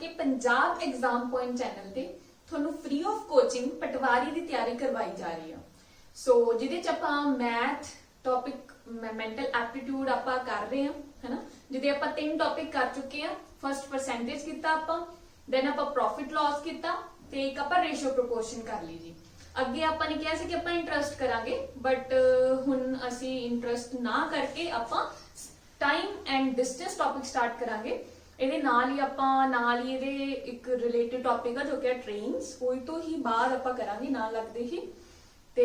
कि Punjab exam point channel ते ਤੁਹਾਨੂੰ फ्री ऑफ कोचिंग पटवारी की तैयारी करवाई जा रही है। सो जिहदे च आपां मैथ टॉपिक मैंटल एप्टीट्यूड आपां कर रहे हैं, है ना, जिहदे आपां 3 टॉपिक कर चुके हैं। फर्स्ट परसेंटेज कीता आपां, दैन आपां प्रॉफिट लॉस कीता ते एक आपां रेशियो प्रोपोर्शन कर ली जी। अगे आपां ने कहा सी कि आपां इंटरस्ट करांगे, बट हुण असीं इंटरस्ट ना करके आपां time and distance topic start करांगे। ਇਹਦੇ ਨਾਲ ਹੀ ਆਪਾਂ ਨਾਲ ਹੀ ਇਹਦੇ ਇੱਕ ਰਿਲੇਟਡ ਟੌਪਿਕ ਆ ਜੋ ਕਿ ਟ੍ਰੇਨਸ, ਉਹ ਤੋਂ ਹੀ ਬਾਅਦ ਆਪਾਂ ਕਰਾਂਗੇ ਨਾਲ ਲੱਗਦੇ ਹੀ, ਤੇ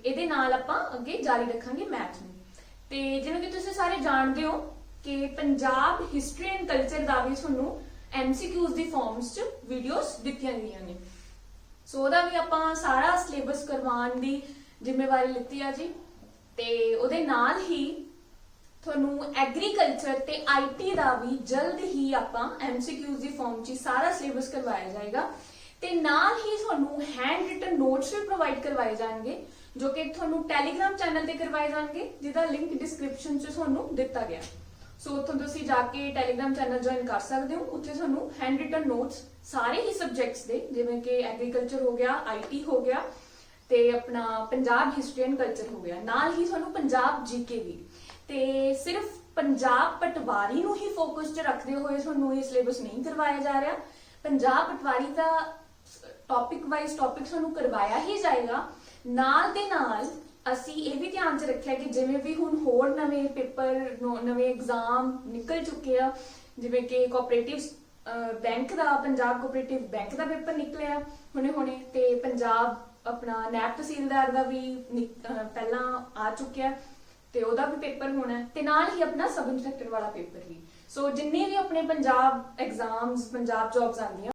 ਇਹਦੇ ਨਾਲ ਆਪਾਂ ਅੱਗੇ ਜਾਰੀ ਰੱਖਾਂਗੇ ਮੈਥ ਨੂੰ। ਤੇ ਜਿਵੇਂ ਕਿ ਤੁਸੀਂ ਸਾਰੇ ਜਾਣਦੇ ਹੋ ਕਿ ਪੰਜਾਬ ਹਿਸਟਰੀ ਐਂਡ ਕਲਚਰ ਦਾ ਵੀ ਤੁਹਾਨੂੰ MCQs ਦੀ ਫਾਰਮਸ 'ਚ ਵੀਡੀਓਜ਼ ਦਿੱਤੀਆਂ ਗਈਆਂ ਨੇ। ਸੋ ਉਹਦਾ ਵੀ ਆਪਾਂ ਸਾਰਾ ਸਿਲੇਬਸ ਕਰਵਾਉਣ ਦੀ ਜ਼ਿੰਮੇਵਾਰੀ ਲਿੱਤੀ ਆ ਜੀ। ਤੇ ਉਹਦੇ ਨਾਲ ਹੀ ਤੁਹਾਨੂੰ ਐਗਰੀਕਲਚਰ ਤੇ IT ਦਾ ਵੀ ਜਲਦ ਹੀ ਆਪਾਂ MCQs ਦੀ ਫਾਰਮ 'ਚ ਸਾਰਾ ਸਿਲੇਬਸ ਕਰਵਾਇਆ ਜਾਏਗਾ, ਤੇ ਨਾਲ ਹੀ ਤੁਹਾਨੂੰ ਹੈਂਡ ਰਿਟਨ ਨੋਟਸ ਵੀ ਪ੍ਰੋਵਾਈਡ ਕਰਵਾਏ ਜਾਣਗੇ ਜੋ ਕਿ ਤੁਹਾਨੂੰ ਟੈਲੀਗ੍ਰਾਮ ਚੈਨਲ ਤੇ ਕਰਵਾਏ ਜਾਣਗੇ, ਜਿਹਦਾ ਲਿੰਕ ਡਿਸਕ੍ਰਿਪਸ਼ਨ 'ਚ ਤੁਹਾਨੂੰ ਦਿੱਤਾ ਗਿਆ। ਸੋ ਉੱਥੋਂ ਤੁਸੀਂ ਜਾ ਕੇ ਟੈਲੀਗ੍ਰਾਮ ਚੈਨਲ ਜੁਆਇਨ ਕਰ ਸਕਦੇ ਹੋ। ਉੱਥੇ ਤੁਹਾਨੂੰ ਹੈਂਡ ਰਿਟਨ ਨੋਟਸ ਸਾਰੇ ਹੀ ਸਬਜੈਕਟਸ ਦੇ, ਜਿਵੇਂ ਕਿ ਐਗਰੀਕਲਚਰ ਹੋ ਗਿਆ, IT ਹੋ ਗਿਆ ਤੇ ਆਪਣਾ ਪੰਜਾਬ ਹਿਸਟਰੀ ਐਂਡ ਕਲਚਰ ਹੋ ਗਿਆ, ਨਾਲ ਹੀ ਤੁਹਾਨੂੰ ਪੰਜਾਬ GK ਵੀ। ਤੇ ਸਿਰਫ ਪੰਜਾਬ ਪਟਵਾਰੀ ਨੂੰ ਹੀ ਫੋਕਸ 'ਚ ਰੱਖਦੇ ਹੋਏ ਤੁਹਾਨੂੰ ਇਹ ਸਿਲੇਬਸ ਨਹੀਂ ਕਰਵਾਇਆ ਜਾ ਰਿਹਾ। ਪੰਜਾਬ ਪਟਵਾਰੀ ਦਾ ਟੌਪਿਕ ਵਾਈਜ਼ ਟੌਪਿਕ ਤੁਹਾਨੂੰ ਕਰਵਾਇਆ ਹੀ ਜਾਏਗਾ। ਨਾਲ ਦੇ ਨਾਲ ਅਸੀਂ ਇਹ ਵੀ ਧਿਆਨ 'ਚ ਰੱਖਿਆ ਕਿ ਜਿਵੇਂ ਵੀ ਹੁਣ ਹੋਰ ਨਵੇਂ ਪੇਪਰ ਨਵੇਂ ਐਗਜ਼ਾਮ ਨਿਕਲ ਚੁੱਕੇ ਆ, ਜਿਵੇਂ ਕਿ ਕੋਆਪਰੇਟਿਵ ਬੈਂਕ ਦਾ, ਪੰਜਾਬ ਕੋਆਪਰੇਟਿਵ ਬੈਂਕ ਦਾ ਪੇਪਰ ਨਿਕਲਿਆ ਹੁਣੇ ਤੇ ਪੰਜਾਬ ਆਪਣਾ ਨੈਬ ਤਹਿਸੀਲਦਾਰ ਦਾ ਵੀ ਪਹਿਲਾਂ ਆ ਚੁੱਕਿਆ ਤੇ ਉਹਦਾ ਵੀ ਪੇਪਰ ਹੋਣਾ, ਤੇ ਨਾਲ ਹੀ ਆਪਣਾ ਸਬ ਇੰਸਪੈਕਟਰ ਵਾਲਾ ਪੇਪਰ ਵੀ। ਸੋ ਜਿੰਨੇ ਵੀ ਆਪਣੇ ਪੰਜਾਬ ਐਗਜ਼ਾਮਸ, ਪੰਜਾਬ ਜੌਬਸ ਆਉਂਦੀਆਂ,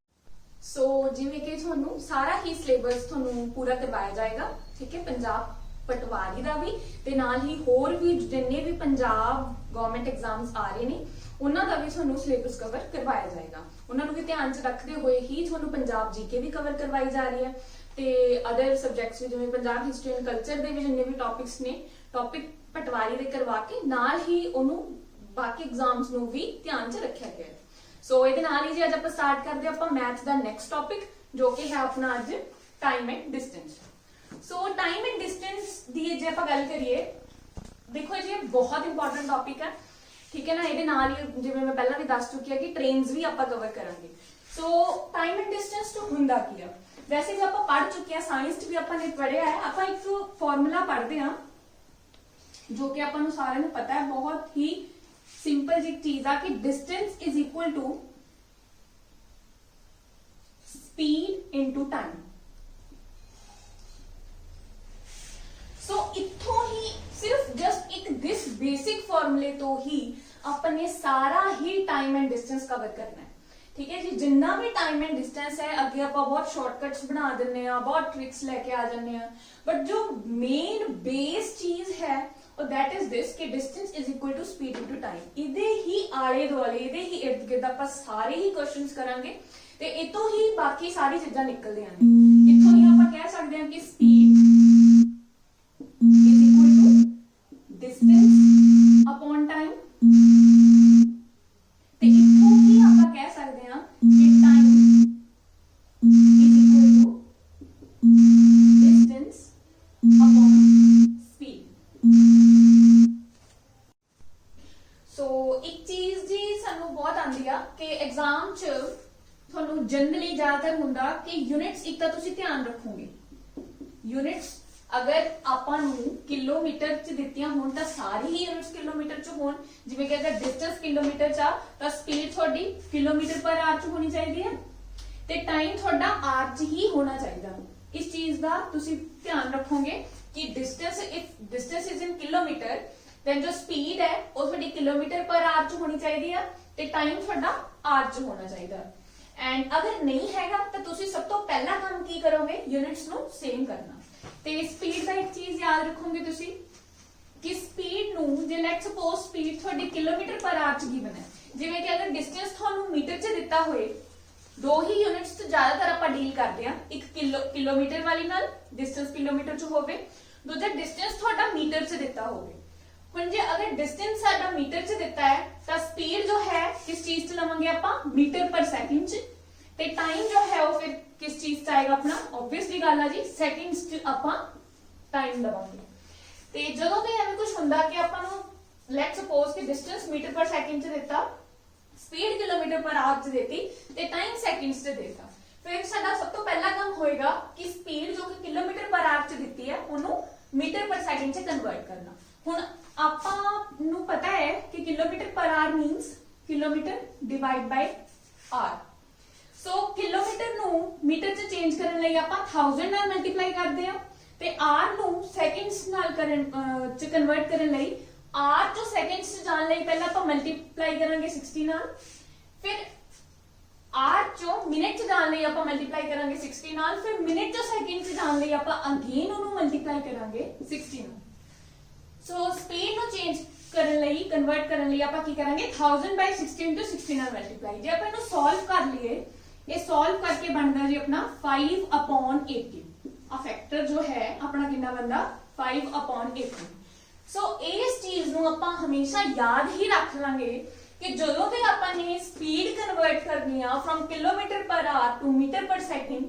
ਸੋ ਜਿਵੇਂ ਕਿ ਤੁਹਾਨੂੰ ਸਾਰਾ ਹੀ ਸਿਲੇਬਸ ਤੁਹਾਨੂੰ ਪੂਰਾ ਕਰਵਾਇਆ ਜਾਏਗਾ, ਠੀਕ ਹੈ, ਪੰਜਾਬ ਪਟਵਾਰੀ ਦਾ ਵੀ ਤੇ ਨਾਲ ਹੀ ਹੋਰ ਵੀ ਜਿੰਨੇ ਵੀ ਪੰਜਾਬ ਗਵਰਨਮੈਂਟ ਐਗਜ਼ਾਮਸ ਆ ਰਹੇ ਨੇ ਉਹਨਾਂ ਦਾ ਵੀ ਤੁਹਾਨੂੰ ਸਿਲੇਬਸ ਕਵਰ ਕਰਵਾਇਆ ਜਾਏਗਾ। ਉਹਨਾਂ ਨੂੰ ਵੀ ਧਿਆਨ 'ਚ ਰੱਖਦੇ ਹੋਏ ਹੀ ਤੁਹਾਨੂੰ ਪੰਜਾਬ GK ਵੀ ਕਵਰ ਕਰਵਾਈ ਜਾ ਰਹੀ ਹੈ, ਤੇ ਅਦਰ ਸਬਜੈਕਟਸ ਵੀ ਜਿਵੇਂ ਪੰਜਾਬ ਹਿਸਟਰੀ ਐਂਡ ਕਲਚਰ ਦੇ ਵੀ ਜਿੰਨੇ ਵੀ ਟੌਪਿਕਸ ਨੇ, ਟੌਪਿਕ ਪਟਵਾਰੀ ਦੇ ਕਰਵਾ ਕੇ ਨਾਲ ਹੀ ਉਹਨੂੰ ਬਾਕੀ ਐਗਜ਼ਾਮਸ ਨੂੰ ਵੀ ਧਿਆਨ 'ਚ ਰੱਖਿਆ ਗਿਆ ਹੈ। ਸੋ ਇਹਦੇ ਨਾਲ ਹੀ ਜੀ ਅੱਜ ਆਪਾਂ ਸਟਾਰਟ ਕਰਦੇ ਆਪਾਂ ਮੈਥ ਦਾ ਨੈਕਸਟ ਟੌਪਿਕ, ਜੋ ਕਿ ਹੈ ਆਪਣਾ ਅੱਜ time and distance. So time and distance ਦੀ ਜੇ ਆਪਾਂ ਗੱਲ ਕਰੀਏ, ਦੇਖੋ ਜੀ ਇਹ ਬਹੁਤ ਇੰਪੋਰਟੈਂਟ ਟੌਪਿਕ ਹੈ, ਠੀਕ ਹੈ ਨਾ। ਇਹਦੇ ਨਾਲ ਹੀ ਜਿਵੇਂ ਮੈਂ ਪਹਿਲਾਂ ਵੀ ਦੱਸ ਚੁੱਕੀ ਹਾਂ ਕਿ ਟ੍ਰੇਨਸ ਵੀ ਆਪਾਂ ਕਵਰ ਕਰਾਂਗੇ। ਸੋ ਟਾਈਮ ਐਂਡ ਡਿਸਟੈਂਸ ਤੋਂ ਹੁੰਦਾ ਕੀ ਆ, ਵੈਸੇ ਵੀ ਆਪਾਂ ਪੜ੍ਹ ਚੁੱਕੇ ਹਾਂ, ਸਾਇੰਸ 'ਚ ਵੀ ਆਪਾਂ ਨੇ ਪੜ੍ਹਿਆ ਹੈ। ਆਪਾਂ ਇੱਕ ਫਾਰਮੂਲਾ ਪੜ੍ਹਦੇ ਹਾਂ जो कि अपन सारे ਨੂੰ पता है, बहुत ही सिंपल जी चीज है कि distance is equal to speed into time. So इत्थों ही सिर्फ जस्ट एक दिस बेसिक फॉर्मूले तो ही अपन ने सारा ही टाइम एंड डिस्टेंस कवर करना है, ठीक है जी। जिन्ना भी टाइम एंड डिस्टेंस है अगे आप बहुत शॉर्टकट्स बना देने, बहुत ट्रिक्स लेके आ जाने, बट जो मेन बेस चीज है और दैट इज दिस कि distance is equal to speed into time. इदे ही आले दुआले, इदे ही इर्द गिर्द आपां सारे ही क्वेश्चंस करांगे ते इतों ही बाकी सारी चीजां निकलदियां ने। इतों ही आपां कह सकदे हां कि speed is equal to distance upon time, ते इतों ही आपां कह सकदे हां कि time is equal to distance upon speed. So एक चीज जी सानू बहुत आंदी आ कि एग्जाम च ਤੁਹਾਨੂੰ ਜਨਰਲੀ ਜ਼ਿਆਦਾਤਰ ਹੁੰਦਾ ਕਿ ਯੂਨਿਟਸ ਇੱਕ ਤਾਂ ਤੁਸੀਂ ਧਿਆਨ ਰੱਖੋਗੇ। ਯੂਨਿਟਸ ਅਗਰ ਆਪਾਂ ਨੂੰ ਕਿਲੋਮੀਟਰ ਚ ਦਿੱਤੀਆਂ ਹੋਣ ਤਾਂ ਸਾਰੀ ਹੀ ਯੂਨਿਟਸ ਕਿਲੋਮੀਟਰ ਚ ਹੋਣ। ਜਿਵੇਂ ਕਿ ਅਗਰ ਡਿਸਟੈਂਸ ਕਿਲੋਮੀਟਰ ਚ ਆ ਤਾਂ ਸਪੀਡ ਤੁਹਾਡੀ ਕਿਲੋਮੀਟਰ ਪਰ ਆਰ ਚ ਹੋਣੀ ਚਾਹੀਦੀ ਹੈ, ਤੇ ਟਾਈਮ ਤੁਹਾਡਾ ਆਰ ਚ ਹੀ ਹੋਣਾ ਚਾਹੀਦਾ। ਇਸ ਚੀਜ਼ ਦਾ ਤੁਸੀਂ ਧਿਆਨ ਰੱਖੋਗੇ ਕਿ distance is in kilometre, then जो स्पीड है वो थोड़ी किलोमीटर पर आवर च होनी चाहिए ते टाइम थोड़ा आवर च होना चाहिए। एंड अगर नहीं हैगा तो तुसी सब तो पहला काम की करोगे, यूनिट्स नु सेम करना। ते स्पीड का एक चीज याद रखोगे तुसी कि स्पीड नु जे लेट्स सपोज स्पीड थोड़ी किलोमीटर पर आवर च गिवन है, जिवें कि अगर डिस्टेंस थानू मीटर च दिता होए, दो ही यूनिट्स च ज्यादातर आपां डील करदे हां, एक किलोमीटर वाली नाल डिस्टेंस किलोमीटर च होवे, दूजा डिस्टेंस थोड़ा मीटर च दिता होवे। हुण जे अगर डिस्टेंस साडा मीटर च दिता है तो स्पीड जो है किस चीज च लवांगे आपां मीटर पर सेकंड च, ਤੇ ਟਾਈਮ ਜੋ ਹੈ ਉਹ ਫਿਰ ਕਿਸ ਚੀਜ਼ 'ਚ ਆਏਗਾ ਆਪਣਾ, ਆਬਵੀਅਸਲੀ ਗੱਲ ਆ ਜੀ ਸੈਕਿੰਡਸ 'ਚ ਆਪਾਂ ਟਾਈਮ ਲਵਾਂਗੇ। ਤੇ ਜਦੋਂ ਵੀ ਐਵੇਂ ਕੁਝ ਹੁੰਦਾ ਕਿ ਆਪਾਂ ਨੂੰ ਲੈਟਸ ਸਪੋਜ਼ ਕਿ ਡਿਸਟੈਂਸ ਮੀਟਰ ਪਰ ਸੈਕਿੰਡ 'ਚ ਦਿੱਤਾ, ਸਪੀਡ ਕਿਲੋਮੀਟਰ ਪਰ ਆਵਰ 'ਚ ਦਿੱਤੀ ਤੇ ਟਾਈਮ ਸੈਕਿੰਡਸ 'ਚ ਦਿੱਤਾ, ਫਿਰ ਸਾਡਾ ਸਭ ਤੋਂ ਪਹਿਲਾ ਕੰਮ ਹੋਏਗਾ ਕਿ ਸਪੀਡ ਜੋ ਕਿ ਕਿਲੋਮੀਟਰ ਪਰ ਆਵਰ 'ਚ ਦਿੱਤੀ ਹੈ ਉਹਨੂੰ ਮੀਟਰ ਪਰ ਸੈਕਿੰਡ 'ਚ ਕਨਵਰਟ ਕਰਨਾ। ਹੁਣ ਆਪਾਂ ਨੂੰ ਪਤਾ ਹੈ ਕਿ kilometre per hour means kilometre divided by hour. So kilometre ਨੂੰ ਮੀਟਰ 'ਚ ਚੇਂਜ ਕਰਨ ਲਈ ਆਪਾਂ 1000 ਨਾਲ ਮਲਟੀਪਲਾਈ ਕਰਦੇ ਹਾਂ ਤੇ ਆਰ ਨੂੰ ਸੈਕਿੰਡਸ ਨਾਲ ਕਨਵਰਟ ਕਰਨ ਲਈ ਆਰ ਜੋ ਸੈਕਿੰਡਸ 'ਚ ਜਾਣ ਲਈ ਪਹਿਲਾਂ ਆਪਾਂ ਮਲਟੀਪਲਾਈ ਕਰਾਂਗੇ 60 ਨਾਲ, ਫਿਰ ਆਰ ਚੋਂ ਮਿੰਟ 'ਚ ਜਾਣ ਲਈ ਆਪਾਂ ਮਲਟੀਪਲਾਈ ਕਰਾਂਗੇ 60 ਨਾਲ, ਫਿਰ ਮਿੰਟ ਚੋਂ ਸੈਕਿੰਡ 'ਚ ਜਾਣ ਲਈ ਆਪਾਂ ਅਗੇਨ ਉਹਨੂੰ ਮਲਟੀਪਲਾਈ ਕਰਾਂਗੇ 60 ਨਾਲ। ਸੋ ਸਪੀਡ ਨੂੰ ਚੇਂਜ ਕਰਨ ਲਈ ਕਨਵਰਟ ਕਰਨ ਲਈ ਆਪਾਂ ਕੀ ਕਰਾਂਗੇ 1000 by 60 into 60 ਨਾਲ ਮਲਟੀਪਲਾਈ। ਜੇ ਆਪਾਂ ਇਹਨੂੰ ਸੋਲਵ ਕਰ ਲਈਏ, ਇਹ ਸੋਲਵ ਕਰਕੇ ਬਣਦਾ ਜੀ ਆਪਣਾ 5/80। ਆ ਫੈਕਟਰ ਜੋ ਹੈ ਆਪਣਾ ਕਿੰਨਾ ਬਣਦਾ 5/80। ਸੋ ਇਸ ਚੀਜ਼ ਨੂੰ ਆਪਾਂ ਹਮੇਸ਼ਾ ਯਾਦ ਹੀ ਰੱਖ ਲਾਂਗੇ ਕਿ ਜਦੋਂ ਵੀ ਆਪਾਂ ਨੇ ਸਪੀਡ ਕਨਵਰਟ ਕਰਨੀ ਆ from kilometre per hour to metre per second,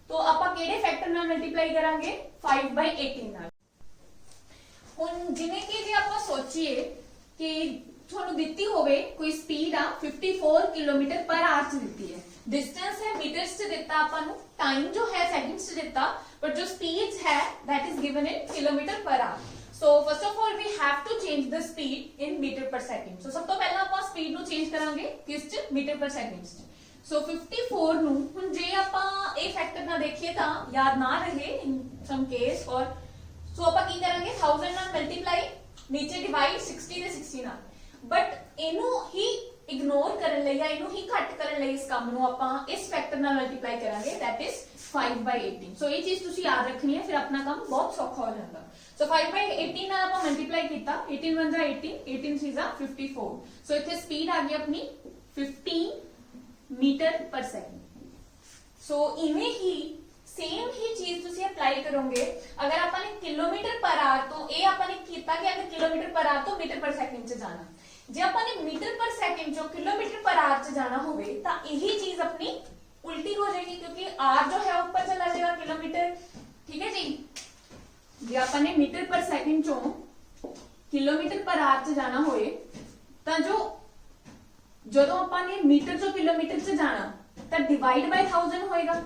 तो ਆਪਾਂ ਕਿਹੜੇ ਫੈਕਟਰ ਨਾਲ ਮਲਟੀਪਲਾਈ ਕਰਾਂਗੇ 5/18 ਨਾਲ। ਹੁਣ ਜਿਵੇਂ ਕਿ ਜੇ ਆਪਾਂ ਸੋਚੀਏ ਕਿ ਤੁਹਾਨੂੰ ਦਿੱਤੀ ਹੋਵੇ ਕੋਈ ਸਪੀਡ ਆ 54 ਕਿਲੋਮੀਟਰ ਪਰ ਆਵਰ ਚ ਦਿੱਤੀ ਹੈ, डिस्टेंस है मीटर्स से देता अपन, टाइम जो है सेकंड्स से देता, बट जो स्पीड्स है that is given in kilometre per hour. So first of all we have to change the speed in metre per second. सो सब तो पहला ਆਪਾਂ स्पीड ਨੂੰ ਚੇਂਜ ਕਰਾਂਗੇ ਕਿਸ ਚ मीटर पर सेकंड ਚ। सो 54 ਨੂੰ ਹੁਣ ਜੇ ਆਪਾਂ ਇਹ ਫੈਕਟਰ ਨਾ ਦੇਖੀਏ ਤਾਂ ਯਾਦ ਨਾ ਰਹੇ ਇਨ ਸਮ ਕੇਸ, ਔਰ ਸੋ ਆਪਾਂ ਕੀ ਕਰਾਂਗੇ 1000 ਨਾਲ ਮਲਟੀਪਲਾਈ, ਨੀਚੇ ਡਿਵਾਈਡ 60 ਦੇ 60 ਨਾਲ, ਬਟ ਇਹਨੂੰ ਹੀ ਇਗਨੋਰ ਕਰਨ ਲਈ ਜਾਂ ਇਹਨੂੰ ਹੀ ਘੱਟ ਕਰਨ ਲਈ ਇਸ ਕੰਮ ਨੂੰ ਆਪਾਂ ਇਸ ਫੈਕਟਰ ਨਾਲ ਮਲਟੀਪਲਾਈ ਕਰਾਂਗੇ ਦੈਟ ਇਜ਼ 5/18। ਸੋ ਇਹ ਚੀਜ਼ ਤੁਸੀਂ ਯਾਦ ਰੱਖਣੀ ਹੈ, ਫਿਰ ਆਪਣਾ ਕੰਮ ਬਹੁਤ ਸੌਖਾ ਹੋ ਜਾਂਦਾ। ਸੋ 5/18 ਨਾਲ ਆਪਾਂ ਮਲਟੀਪਲਾਈ ਕੀਤਾ, 18 1 ਜਾ 18, 18 3 ਜਾ 54। ਸੋ ਇੱਥੇ ਸਪੀਡ ਆ ਗਈ ਆਪਣੀ 15 ਮੀਟਰ ਪਰ ਸੈਕਿੰਡ। ਸੋ ਇਵੇਂ ਹੀ सेम ही चीज तुसी अप्लाई करोगे अगर अपन ने किलोमीटर पर आवर तो ये अपन ने किया कि अगर किलोमीटर पर आवर तो मीटर पर सेकंड च जाना, जे अपन ने मीटर पर सेकंड जो किलोमीटर पर आवर च जाना होवे ता यही चीज अपनी उल्टी हो जाएगी, क्योंकि आर जो है ऊपर चला जाएगा किलोमीटर, ठीक है जी। जे अपन ने मीटर पर सेकंड चो किलोमीटर पर आवर च जाना होए ता जो अपन ने मीटर चो किलोमीटर च जाना ता डिवाइड बाय 1000 होएगा,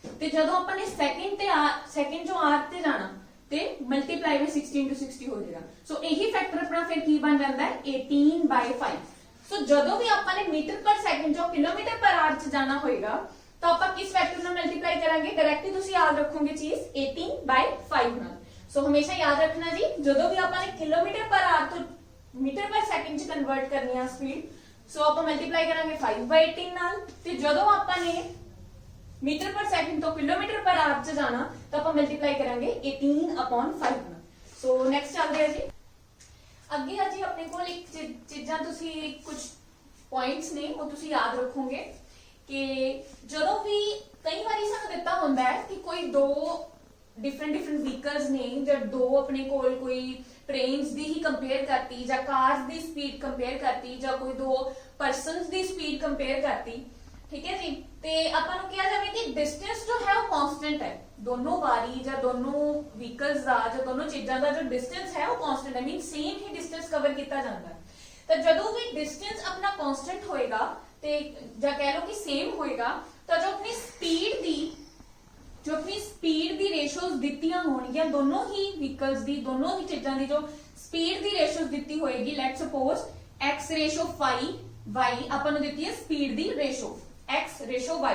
ਤੇ ਜਦੋਂ ਆਪਾਂ ਨੇ ਸੈਕਿੰਡ ਚੋਂ ਆਰ ਤੇ ਜਾਣਾ ਤੇ ਮਲਟੀਪਲਾਈ ਬਾਈ 60 into 60 ਹੋ ਜਾਏਗਾ। ਸੋ ਇਹੀ ਫੈਕਟਰ ਆਪਣਾ ਫਿਰ ਕੀ ਬਣ ਜਾਂਦਾ ਹੈ 18/5। ਸੋ ਜਦੋਂ ਵੀ ਆਪਾਂ ਨੇ ਮੀਟਰ ਪਰ ਸੈਕਿੰਡ ਚੋਂ ਕਿਲੋਮੀਟਰ ਪਰ ਆਰ ਚ ਜਾਣਾ ਹੋਏਗਾ ਤਾਂ ਆਪਾਂ ਕਿਸ ਫੈਕਟਰ ਨਾਲ ਮਲਟੀਪਲਾਈ ਕਰਾਂਗੇ, ਡਾਇਰੈਕਟਲੀ ਤੁਸੀਂ ਯਾਦ ਰੱਖੋਗੇ ਚੀਜ਼ 18/5 ਨਾਲ। ਸੋ ਹਮੇਸ਼ਾ ਯਾਦ ਰੱਖਣਾ ਜੀ ਜਦੋਂ ਵੀ ਆਪਾਂ ਨੇ ਕਿਲੋਮੀਟਰ ਪਰ ਆਰ ਤੋਂ ਮੀਟਰ ਪਰ ਸੈਕਿੰਡ ਚ ਕਨਵਰਟ ਕਰਨੀ ਆ ਸਪੀਡ, ਸੋ ਆਪਾਂ ਮਲਟੀਪਲਾਈ ਕਰਾਂਗੇ 5/18 ਨਾਲ, ਤੇ ਜਦੋਂ ਆਪਾਂ ਨੇ मीटर पर सेकंड तो किलोमीटर पर आवर च जाना तो आप मल्टीप्लाई करेंगे 18/5 ਨਾਲ। सो नेक्स्ट चलते हैं जी ਅੱਗੇ ਆ ਜੀ ਆਪਣੇ ਕੋਲ ਇੱਕ ਚੀਜ਼ਾਂ ਤੁਸੀਂ ਕੁਝ ਪੁਆਇੰਟਸ ਨੇ ਉਹ ਤੁਸੀਂ ਯਾਦ ਰੱਖੋਗੇ ਕਿ ਜਦੋਂ ਵੀ ਕਈ ਵਾਰੀ ਸਾਨੂੰ ਦਿੱਤਾ ਹੁੰਦਾ ਹੈ ਕਿ ਕੋਈ ਦੋ डिफरेंट व्हीकल्स ने ਜਾਂ ਦੋ ਆਪਣੇ ਕੋਲ ਕੋਈ ट्रेन्स ਦੀ ਹੀ ਕੰਪੇਅਰ ਕਰਤੀ ਜਾਂ कार्स ਦੀ स्पीड कंपेयर करती ਜਾਂ ਕੋਈ ਦੋ पर्सनस ਦੀ स्पीड कंपेयर करती, ठीक है जी। ਤੇ ਆਪਾਂ ਨੂੰ ਕਿਹਾ ਜਾਵੇ ਕਿ ਡਿਸਟੈਂਸ ਜੋ ਹੈ ਉਹ ਕਾਂਸਟੈਂਟ ਹੈ, ਦੋਨੋਂ ਵਾਰੀ ਜਾਂ ਦੋਨੋਂ ਵਹੀਕਲਸ ਦਾ ਜਾਂ ਦੋਨੋਂ ਚੀਜ਼ਾਂ ਦਾ ਜੋ ਡਿਸਟੈਂਸ ਹੈ ਉਹ ਕਾਂਸਟੈਂਟ ਹੈ, ਮੀਨ ਸੇਮ ਹੀ ਡਿਸਟੈਂਸ ਕਵਰ ਕੀਤਾ ਜਾਂਦਾ ਹੈ। ਤਾਂ ਜਦੋਂ ਵੀ ਡਿਸਟੈਂਸ ਆਪਣਾ ਕਾਂਸਟੈਂਟ ਹੋਏਗਾ ਤੇ ਜਾਂ ਕਹਿ ਲਓ ਕਿ ਸੇਮ ਹੋਏਗਾ ਤਾਂ ਜੋ ਆਪਣੀ ਸਪੀਡ ਦੀ ਰੇਸ਼ੋਜ਼ ਦਿੱਤੀਆਂ ਹੋਣਗੀਆਂ ਦੋਨੋਂ ਹੀ ਵਹੀਕਲਸ ਦੀ, ਦੋਨੋਂ ਹੀ ਚੀਜ਼ਾਂ ਦੀ ਜੋ ਸਪੀਡ ਦੀ ਰੇਸ਼ੋਜ਼ ਦਿੱਤੀ ਹੋਏਗੀ, let's suppose x ratio y ਆਪਾਂ ਨੂੰ ਦਿੱਤੀ ਹੈ ਸਪੀਡ ਦੀ ਰੇਸ਼ੋ x रेशो y।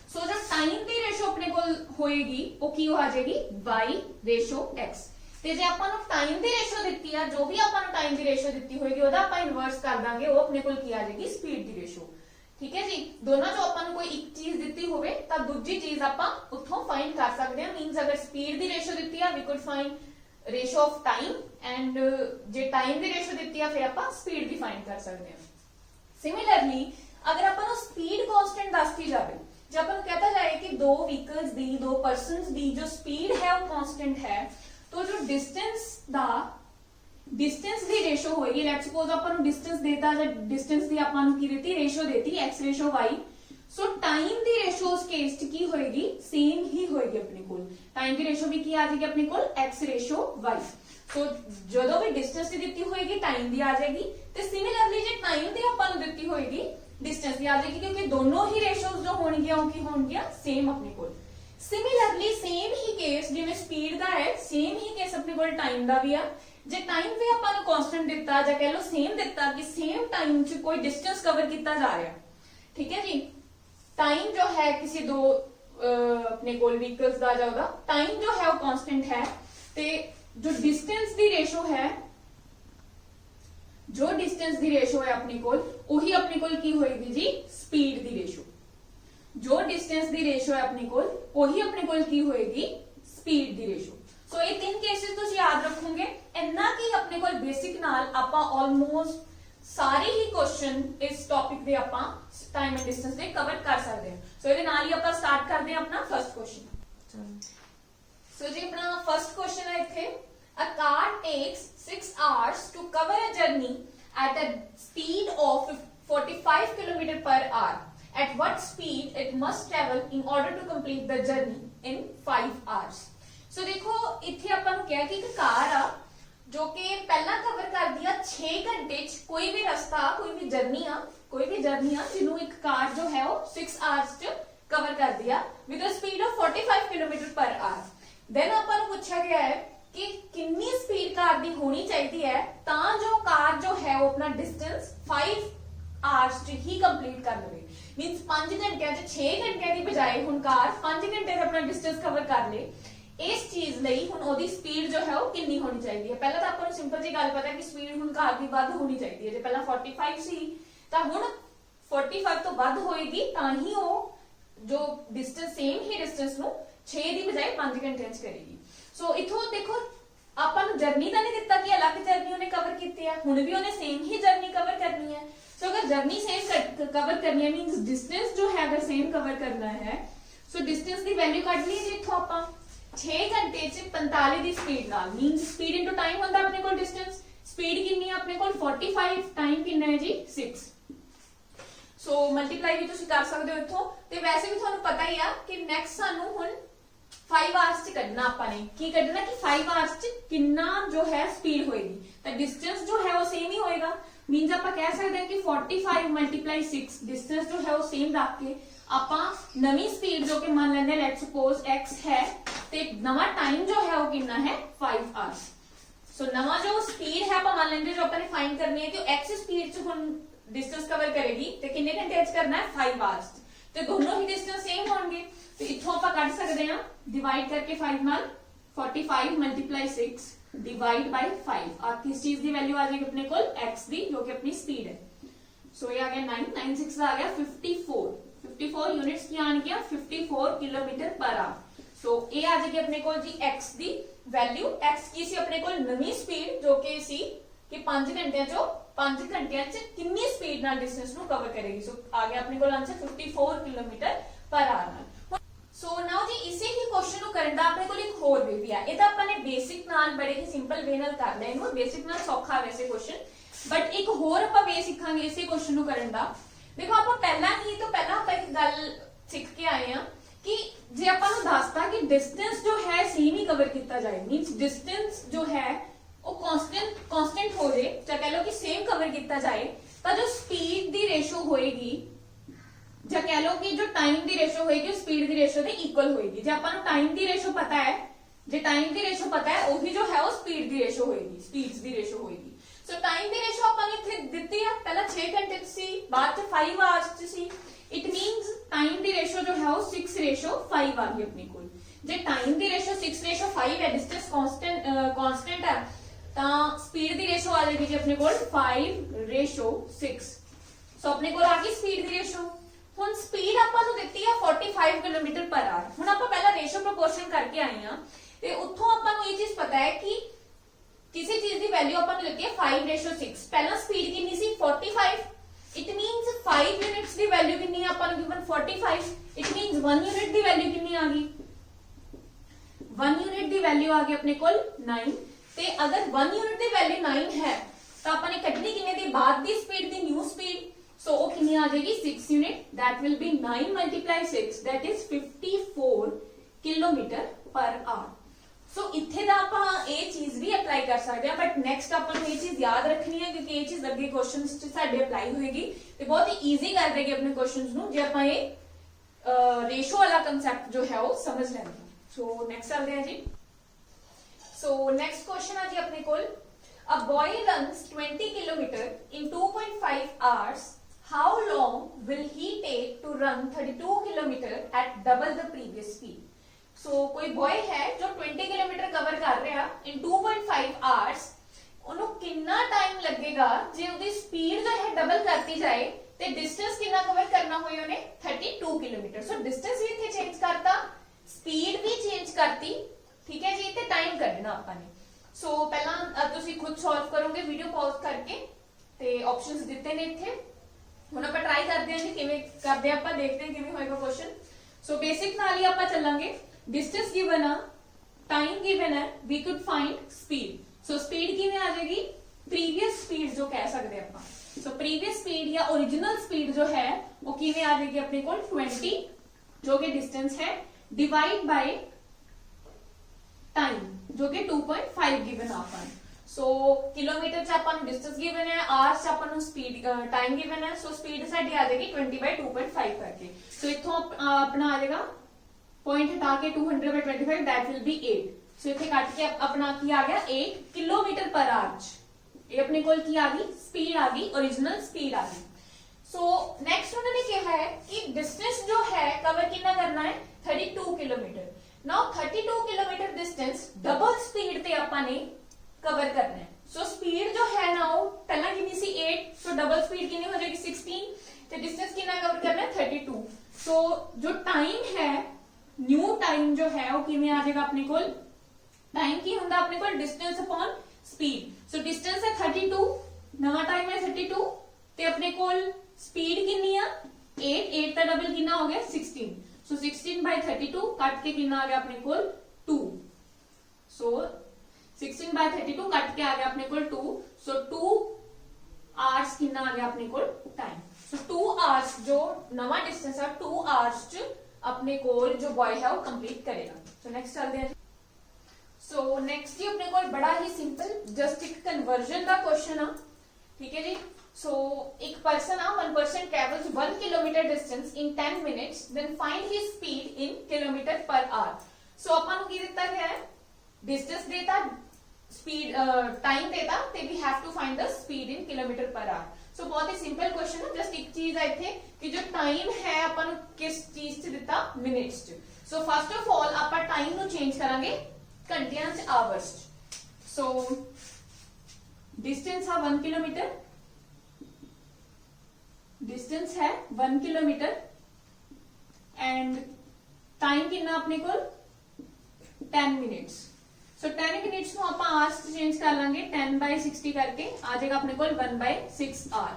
सो जो टाइम की रेशो अपने को होएगी वो की आ जाएगी y रेशो x। ते जे ਆਪਾਂ ਨੂੰ टाइम की रेशो ਦਿੱਤੀ ਆ, जो भी ਆਪਾਂ ਨੂੰ टाइम की रेशो ਦਿੱਤੀ ਹੋਏਗੀ ਉਹਦਾ ਆਪਾਂ ਇਨਵਰਸ ਕਰ ਦਾਂਗੇ, ਉਹ ਆਪਣੇ ਕੋਲ ਕੀ ਆ ਜਾਏਗੀ स्पीड की रेशो, ठीक है जी। दोनों जो ਆਪਾਂ ਨੂੰ ਕੋਈ ਇੱਕ ਚੀਜ਼ ਦਿੱਤੀ ਹੋਵੇ ਤਾਂ ਦੂਜੀ ਚੀਜ਼ ਆਪਾਂ ਉੱਥੋਂ ਫਾਈਂਡ ਕਰ ਸਕਦੇ ਹਾਂ, ਮੀਨਸ ਅਗਰ स्पीड की रेशो ਦਿੱਤੀ ਆ we could find ratio of time, and J time की रेशो ਦਿੱਤੀ ਆ ਫਿਰ ਆਪਾਂ स्पीड ਦੀ ਫਾਈਂਡ ਕਰ ਸਕਦੇ ਹਾਂ। सिमिलरली अगर अपन स्पीड कांस्टेंट दसती जाए, जब अपन कहता जाए कि दो व्हीकल्स दी दो पर्सनस दी जो स्पीड है वो कांस्टेंट है, तो जो डिस्टेंस दी रेशो होएगी, लेट्स सपोज अपन डिस्टेंस देता, डिस्टेंस दी अपन की देती रेशो देती x ratio y, so time दी रेशो उस केस च की होएगी सेम ही होएगी अपने कोल टाइम दी रेशो भी की आ जाएगी अपने कोल x रेशो y सो ਜਦੋਂ ਵੀ डिस्टेंस ਦੀ ਦਿੱਤੀ ਹੋਏਗੀ टाइम ਦੀ ਆ ਜਾਏਗੀ ਤੇ ਸਿਮਿਲਰਲੀ ਜੇ टाइम ਦੀ ਆਪਾਂ ਨੂੰ ਦਿੱਤੀ ਹੋਏਗੀ डिस्टेंस ਦੀ ਆ ਜਾਏਗੀ क्योंकि दोनों ही रेशोस जो होणगीਆਂ ਉਹ ਕੀ ਹੋਣਗੀਆਂ सेम अपने कोल सिमिलरली सेम ही केस जिवें स्पीड ਦਾ है सेम ही केस अपने कोल टाइम ਦਾ ਵੀ ਆ ਜੇ टाइम ਵੀ ਆਪਾਂ ਨੂੰ कांस्टेंट ਦਿੱਤਾ ਜਾਂ ਕਹ ਲਓ सेम ਦਿੱਤਾ कि सेम टाइम ਚ ਕੋਈ डिस्टेंस कवर ਕੀਤਾ ਜਾ ਰਿਹਾ ठीक है जी टाइम जो है किसी दो अपने कोल व्हीकल्स का जाओगा टाइम जो है वो कांस्टेंट है ते जो डिस्टेंस दी रेशो है जो डिस्टेंस दी रेशो है अपने कोल वही अपने कोल की होएगी जी स्पीड दी रेशो जो डिस्टेंस दी रेशो है अपने कोल वही अपने कोल की होएगी स्पीड दी रेशो सो ये तीन केसेस तुसी याद रखोगे इन्ना की अपने कोल बेसिक नाल आपां ऑलमोस्ट सारे ही क्वेश्चन इस टॉपिक दे आपां time and distance they cover कर सकते हैं सो ਇਹਦੇ ਨਾਲ ਹੀ ਆਪਾਂ ਸਟਾਰਟ ਕਰਦੇ ਹਾਂ ਆਪਣਾ ਫਰਸਟ ਕੁਐਸਚਨ ਸੋ ਜੀ ਆਪਣਾ ਫਰਸਟ ਕੁਐਸਚਨ ਹੈ ਇੱਥੇ a car takes 6 hours to cover a journey at a speed of 45 km per hour at what speed it must travel in order to complete the journey in 5 hours so देखो ਇੱਥੇ ਆਪਾਂ ਨੂੰ ਕਿਹਾ ਕਿ ਇੱਕ ਕਾਰ ਆ जो कि पहला कवर कर दिया 6 घंटे कोई भी रास्ता कोई भी जर्नी जिन्हों एक कार जो है वो 6 आवर्स च कवर कर दिया with a speed of 45 kilometre per hour then अपन पूछा गया है कि कितनी स्पीड कार दी होनी चाहिए है तां जो कार जो है वो अपना डिस्टेंस 5 आवर्स च ही कंप्लीट कर ले मींस 5 घंटे च 6 घंटे की बजाय हुन कार 5 घंटे अपना डिस्टेंस कवर कर ले इस चीज ਲਈ ਹੁਣ ਉਹਦੀ ਸਪੀਡ ਜੋ ਹੈ ਉਹ ਕਿੰਨੀ ਹੋਣੀ ਚਾਹੀਦੀ ਹੈ ਪਹਿਲਾਂ ਤਾਂ ਆਪਾਂ ਨੂੰ ਸਿੰਪਲ ਜੀ ਗੱਲ ਪਤਾ ਹੈ ਕਿ ਸਪੀਡ ਹੁਣ ਕਾਰ ਦੀ ਵੱਧ ਹੋਣੀ ਚਾਹੀਦੀ ਹੈ ਜੇ ਪਹਿਲਾਂ 45 ਸੀ ਤਾਂ ਹੁਣ 45 ਤੋਂ ਵੱਧ ਹੋਏਗੀ ਤਾਂ ਹੀ ਉਹ ਜੋ ਡਿਸਟੈਂਸ ਸੇਮ ਹੀ ਡਿਸਟੈਂਸ ਨੂੰ 6 ਦੀ ਬਜਾਏ 5 ਘੰਟਿਆਂ ਚ ਕਰੇਗੀ ਸੋ ਇਥੋਂ ਦੇਖੋ ਆਪਾਂ ਨੂੰ ਜਰਨੀ ਤਾਂ ਨਹੀਂ ਦਿੱਤਾ ਕਿ ਅਲੱਗ ਜਰਨੀ ਉਹਨੇ ਕਵਰ ਕੀਤੀ ਹੈ ਹੁਣ ਵੀ ਉਹਨੇ ਸੇਮ ਹੀ ਜਰਨੀ ਕਵਰ ਕਰਨੀ ਹੈ ਸੋ ਅਗਰ ਜਰਨੀ ਸੇਮ ਕਵਰ ਕਰਨੀ ਹੈ ਮੀਨਸ ਡਿਸਟੈਂਸ ਜੋ ਹੈ ਅਗਰ ਸੇਮ ਕਵਰ ਕਰਨਾ ਹੈ ਸੋ ਡਿਸਟੈਂਸ ਦੀ ਵੈਲਿਊ ਕੱਢ ਲਈ ਜੀ ਇਥੋਂ ਆਪਾਂ 6 घंटे च 45 ਦੀ ਸਪੀਡ ਨਾਲ ਮੀਨਸ ਸਪੀਡ ਇਨਟੂ ਟਾਈਮ ਹੁੰਦਾ ਆਪਣੇ ਕੋਲ ਡਿਸਟੈਂਸ ਸਪੀਡ ਕਿੰਨੀ ਹੈ ਆਪਣੇ ਕੋਲ 45 ਟਾਈਮ ਕਿੰਨਾ ਹੈ ਜੀ 6 ਸੋ ਮਲਟੀਪਲਾਈ ਵੀ ਤੁਸੀਂ ਕਰ ਸਕਦੇ ਹੋ ਇੱਥੋਂ ਤੇ ਵੈਸੇ ਵੀ ਤੁਹਾਨੂੰ ਪਤਾ ਹੀ ਆ ਕਿ ਨੈਕਸਟ ਸਾਨੂੰ ਹੁਣ 5 ਆਵਰਸ ਚ ਕੱਢਣਾ ਆਪਾਂ ਨੇ ਕੀ ਕੱਢਣਾ ਕਿ 5 ਆਵਰਸ ਚ ਕਿੰਨਾ ਜੋ ਹੈ ਸਪੀਡ ਹੋਏਗੀ ਤਾਂ ਡਿਸਟੈਂਸ ਜੋ ਹੈ ਉਹ ਸੇਮ ਹੀ ਹੋਏਗਾ ਮੀਨਸ ਆਪਾਂ ਕਹਿ ਸਕਦੇ ਹਾਂ ਕਿ 45 ਮਲਟੀਪਲਾਈ 6 ਡਿਸਟੈਂਸ ਜੋ ਹੈ ਉਹ ਸੇਮ ਰੱਖ ਕੇ ਆਪਾਂ ਨਵੀਂ ਸਪੀਡ ਜੋ ਕਿ ਮੰਨ ਲੈਂਦੇ ਲੈਟਸ ਸਪੋਜ਼ x ਹੈ ਤੇ ਨਵਾਂ ਟਾਈਮ ਜੋ ਹੈ ਉਹ ਕਿੰਨਾ ਹੈ 5 ਆਵਰਸ ਸੋ ਨਵਾਂ ਜੋ ਸਪੀਡ ਹੈ ਆਪਾਂ ਮੰਨ ਲੈਂਦੇ ਜੋ ਆਪਾਂ ਨੇ ਫਾਈਂਡ ਕਰਨੀ ਹੈ ਕਿ x ਸਪੀਡ ਚ ਹੁਣ डिस्टेंस कवर करेगी तो कितने घंटे करना है 5 आवर्स तो दोनों ही डिस्टेंस सेम होंगे तो इथों आप कट सकते हैं डिवाइड करके 5 नाल 45 मल्टीप्लाई 6 डिवाइड बाय 5 और किस चीज की वैल्यू आ जाएगी अपने को x दी जो कि अपनी स्पीड है सो ये आ गया 9 9 6 आ गया 54 यूनिट्स की आन गया 54 किलोमीटर पर आवर सो ये आ जाएगी अपने को जी x दी वैल्यू x की सी अपने को नवी स्पीड जो कि सी कि 5 घंटे चो 5 घंटे कितनी स्पीड नाल डिस्टेंस नु कवर करेगी सो आ गया अपने को answer 54 kilometre per hour so now जी इसे ही क्वेश्चन नु करन दा अपने को एक होर वे भी है ए ता अपन ने बेसिक नाल बड़े ही सिंपल वे नाल कर ले इनु बेसिक नाल सौखा वैसे क्वेश्चन बट एक होर अपन वे सिखांगे इसे क्वेश्चन नु करन दा देखो अपन पहला अपन एक गल सीख के आए हैं कि जे अपन नु दसता कि डिस्टेंस जो है सेम ही कवर किया जाए मींस डिस्टेंस जो है वो कांस्टेंट हो जाए चाहे कह लो कि सेम कवर किया जाए तो जो स्पीड दी रेशो होएगी या कह लो कि जो टाइम दी रेशो होएगी स्पीड दी रेशो दे इक्वल होएगी जे अपन टाइम दी रेशो पता है जे टाइम दी रेशो पता है वही जो है वो स्पीड दी रेशो होएगी स्पीड्स दी रेशो होएगी सो टाइम दी रेशो अपन इथे दित्ती है पहला 6 घंटे सी बाद च 5 आवर्स च सी इट मींस टाइम दी रेशो जो है वो 6:5 आ गई अपने कोल जे टाइम दी रेशो 6:5 है डिस्टेंस कांस्टेंट है ਤਾਂ स्पीड ਦੀ ਰੇਸ਼ੋ ਆ ਜਾਏਗੀ ਜੀ ਆਪਣੇ ਕੋਲ 5:6 ਸੋ ਆਪਣੇ ਕੋਲ ਆ ਗਈ स्पीड ਦੀ ਰੇਸ਼ੋ ਹੁਣ स्पीड ਆਪਾਂ ਨੂੰ ਦਿੱਤੀ ਹੈ 45 ਕਿਲੋਮੀਟਰ ਪਰ ਆਵਰ ਹੁਣ ਆਪਾਂ ਪਹਿਲਾਂ ਰੇਸ਼ੋ ਪ੍ਰੋਪੋਰਸ਼ਨ ਕਰਕੇ ਆਏ ਆ ਤੇ ਉੱਥੋਂ ਆਪਾਂ ਨੂੰ ਇਹ ਚੀਜ਼ ਪਤਾ ਹੈ ਕਿ ਕਿਸੇ ਚੀਜ਼ ਦੀ ਵੈਲਿਊ ਆਪਾਂ ਨੂੰ ਦਿੱਤੀ ਹੈ 5:6 ਪਹਿਲਾਂ स्पीड ਕਿੰਨੀ ਸੀ 45 it means 5 units the value ਕਿੰਨੀ ਹੈ ਆਪਾਂ ਨੂੰ given 45 it means 1 unit the value ਕਿੰਨੀ ਆ ਗਈ 1 ਯੂਨਿਟ ਦੀ ਵੈਲਿਊ ਆ ਗਈ ਆਪਣੇ ਕੋਲ 9 ਤੇ ਅਗਰ 1 यूनिट ਦੀ ਵੈਲਿਊ 9 ਹੈ ਤਾਂ ਆਪਾਂ ਨੇ ਕੱਢਣੀ ਕਿੰਨੇ ਦੀ ਬਾਅਦ ਦੀ ਸਪੀਡ ਦੀ ਨਿਊ ਸਪੀਡ सो वो कितनी आ जाएगी 6 unit, that will be 9 multiply 6 that is 54 kilometre per hour. So इत्थे दा आपां ये चीज भी अप्लाई कर सकते हैं, बट नैक्सट आपां नूं ये चीज याद रखनी है क्योंकि ये चीज अगे क्वेश्चंस च साडे अप्लाई होएगी ते बहुत ही ईजी कर देगी अपने क्वेश्चंस नूं जे आपां ये रेशो वाला कंसेप्ट जो है वो समझ लेंगे। सो नेक्स्ट चलते हैं जी। सो नेक्स्ट क्वेश्चन है जी अपने कोल, a boy runs 20 kilometre in 2.5 hours, how long will he take to run 32 kilometre at double the previous speed. So कोई बॉय है जो 20 किलोमीटर कवर कर रहा इन 2.5 आवर्स, ਉਹਨੂੰ ਕਿੰਨਾ ਟਾਈਮ ਲੱਗੇਗਾ ਜੇ ਉਹਦੀ ਸਪੀਡ ਜੋ ਹੈ ਡਬਲ ਕਰਤੀ ਜਾਏ ਤੇ ਡਿਸਟੈਂਸ ਕਿੰਨਾ ਕਵਰ ਕਰਨਾ ਹੋਏ ਉਹਨੇ 32 ਕਿਲੋਮੀटर। ਸੋ ਡਿਸਟੈਂਸ ਵੀ ਇੱਥੇ ਚੇਂਜ ਕਰਤਾ, ਸਪੀਡ ਵੀ ਚੇਂਜ ਕਰਤੀ, ਠੀਕ ਹੈ ਜੀ, ਤੇ ਟਾਈਮ ਕੱਢਣਾ ਆਪਾਂ ਨੇ। ਸੋ ਪਹਿਲਾਂ ਤੁਸੀਂ ਖੁਦ ਸੋਲਵ ਕਰੋਗੇ ਵੀਡੀਓ ਪੌਜ਼ ਕਰਕੇ ਤੇ ਆਪਸ਼ਨਸ ਦਿੱਤੇ ਨੇ ਇੱਥੇ। ਹੁਣ ਆਪਾਂ ਟਰਾਈ ਕਰਦੇ ਹਾਂ ਜੀ ਕਿਵੇਂ ਕਰਦੇ ਆਪਾਂ, ਦੇਖਦੇ ਹਾਂ ਕਿਵੇਂ ਹੋਏਗਾ ਕੁਐਸਚਨ। ਸੋ ਬੇਸਿਕ ਨਾਲ ਹੀ ਆਪਾਂ ਚੱਲਾਂਗੇ। डिस्टेंस गिवन है, टाइम गिवन है, we could find speed. So speed किवें आ जाएगी, प्रीवियस स्पीड जो कह सकते हैं अपन। सो प्रीवियस स्पीड या ओरिजिनल स्पीड जो है वो किवें आ जाएगी अपने को 20 जो कि डिस्टेंस है डिवाइड बाय टाइम जो कि 2.5 गिवन है अपन। सो किलोमीटर च अपन डिस्टेंस गिवन है, आवर्स च अपन स्पीड टाइम गिवन है। सो स्पीड साडी आ जाएगी 20/2.5 करके। सो इथों अपना आ जाएगा पॉइंट हटा के 200/25 दैट विल बी 8। सो इथे काट के अपना की आ गया 8 किलोमीटर पर आवर। ये अपने कोल की आ गई स्पीड आ गई, ओरिजिनल स्पीड आ गई। सो नेक्स्ट उन्होंने कहा है कि डिस्टेंस जो है कवर कितना करना है 32 kilometre. Now 32 kilometre distance double speed ते अपन ने कवर करना है। सो स्पीड जो है नाउ पहला कितनी सी 8, सो डबल स्पीड कितनी हो जाएगी 16 ते डिस्टेंस कितना कवर करना है 32। सो जो टाइम है न्यू टाइम जो है वो किवें आ जाएगा अपने कोल, टाइम की हुंदा अपने कोल distance upon speed. So distance है 32, नवा टाइम है 32 ते अपने कोल स्पीड कितनी है 8 का डबल कितना हो गया 16। सो 16/32 कट के कितना आ गया अपने कोल 2। सो 16/32 कट के आ गया अपने कोल 2। सो 2 आवर्स कितना आ गया अपने कोल टाइम। सो 2 आवर्स जो नवा डिस्टेंस है 2 आवर्स च अपने कोल जो बॉय है वो कंप्लीट करेगा। सो नेक्स्ट चलते हैं। सो नेक्स्ट ही अपने कोल बड़ा ही सिंपल जस्ट एक कन्वर्जन का क्वेश्चन है, ठीक है जी। सो एक पर्सन आ 1 person travels 1 kilometre distance in 10 minutes then find his speed in kilometre per hour. So अपन को की दिता गया है, डिस्टेंस देता, स्पीड टाइम देता ते we have to find the speed in kilometre per hour. So बहुत ही सिंपल क्वेश्चन है, जस्ट एक चीज है इथे कि जो टाइम है अपन किस चीज से दिता मिनट्स च। सो first of all upon time नु चेंज करांगे घंटियां च आवर्स च। सो डिस्टेंस है 1 किलोमीटर, डिस्टेंस है 1 किलोमीटर एंड टाइम कितना अपने को 10 मिनट्स। सो 10 मिनट्स ਨੂੰ ਆਪਾਂ आवर्स चेंज कर लांगे 10/60 करके आ जाएगा अपने को 1/6 आवर।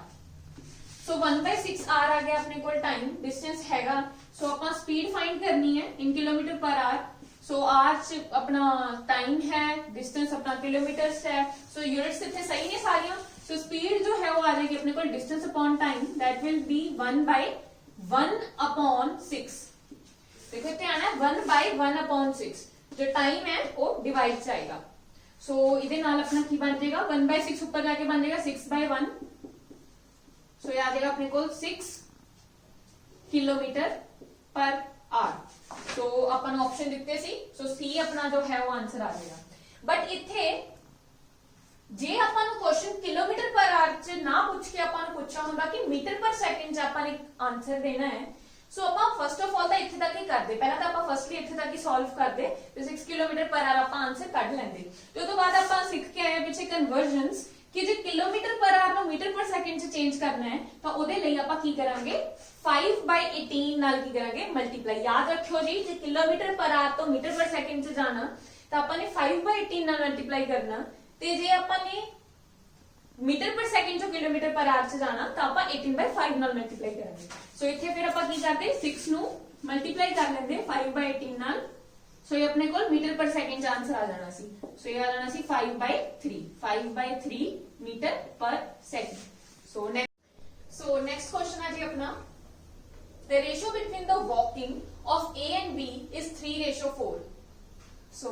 सो 1/6 आवर आ गया अपने को टाइम, डिस्टेंस हैगा। सो अपन स्पीड फाइंड करनी है इन किलोमीटर पर आवर। सो आवर्स अपना टाइम है, डिस्टेंस अपना किलोमीटर्स है। सो यूनिट्स इतने सही ने सारियां। सो स्पीड जो है वो आ जाएगी अपने को distance upon time that will B 1/1/6। देखो इतने आना है 1/1/6 जो टाइम है वो डिवाइड जाएगा। सो इधे नाल अपना की बन जाएगा 1/6 ऊपर जाके बन जाएगा 6/1। सो ये आ जाएगा अपने को 6 किलोमीटर पर आवर। सो अपन ऑप्शन दिते सी, सो सी अपना जो है वो आंसर आ जाएगा। बट इथे जे अपन क्वेश्चन किलोमीटर पर आवर च ना पूछ के अपन पूछा होंदा कि मीटर पर सेकंड च अपन एक आंसर देना है। सो आप फर्स्ट ऑफ ऑल तो इत्थे तक ही करते, पहला तो आप फर्स्टली इत्थे तक ही सॉल्व करते ते 6 किलोमीटर पर आवर आप आंसर कढ लेंदे। ते उस तो बाद आप सीख के आए पीछे कन्वर्जन्स कि जे किलोमीटर पर आवर नु मीटर पर सेकंड च चेंज करना है तो ओदे लई आप की करांगे 5/18 नाल की करांगे मल्टीप्लाई। याद रखियो जी जे किलोमीटर पर आवर तो मीटर पर सेकंड च जाना तो अपन ने 5/18 नाल मल्टीप्लाई करना ते जे अपन ने मीटर पर सेकंड जो किलोमीटर पर आवर से जाना तो आप 18/5 नाल मल्टीप्लाई करेंगे। सो इथे फिर आप की करते 6 नु मल्टीप्लाई कर लेंगे 5/18 नाल। सो ये अपने को मीटर पर सेकंड आंसर आ जाना सी। सो ये आ जाना सी 5/3 metre per second. So next so next question है जी अपना, the ratio between the walking of A and B is 3:4। So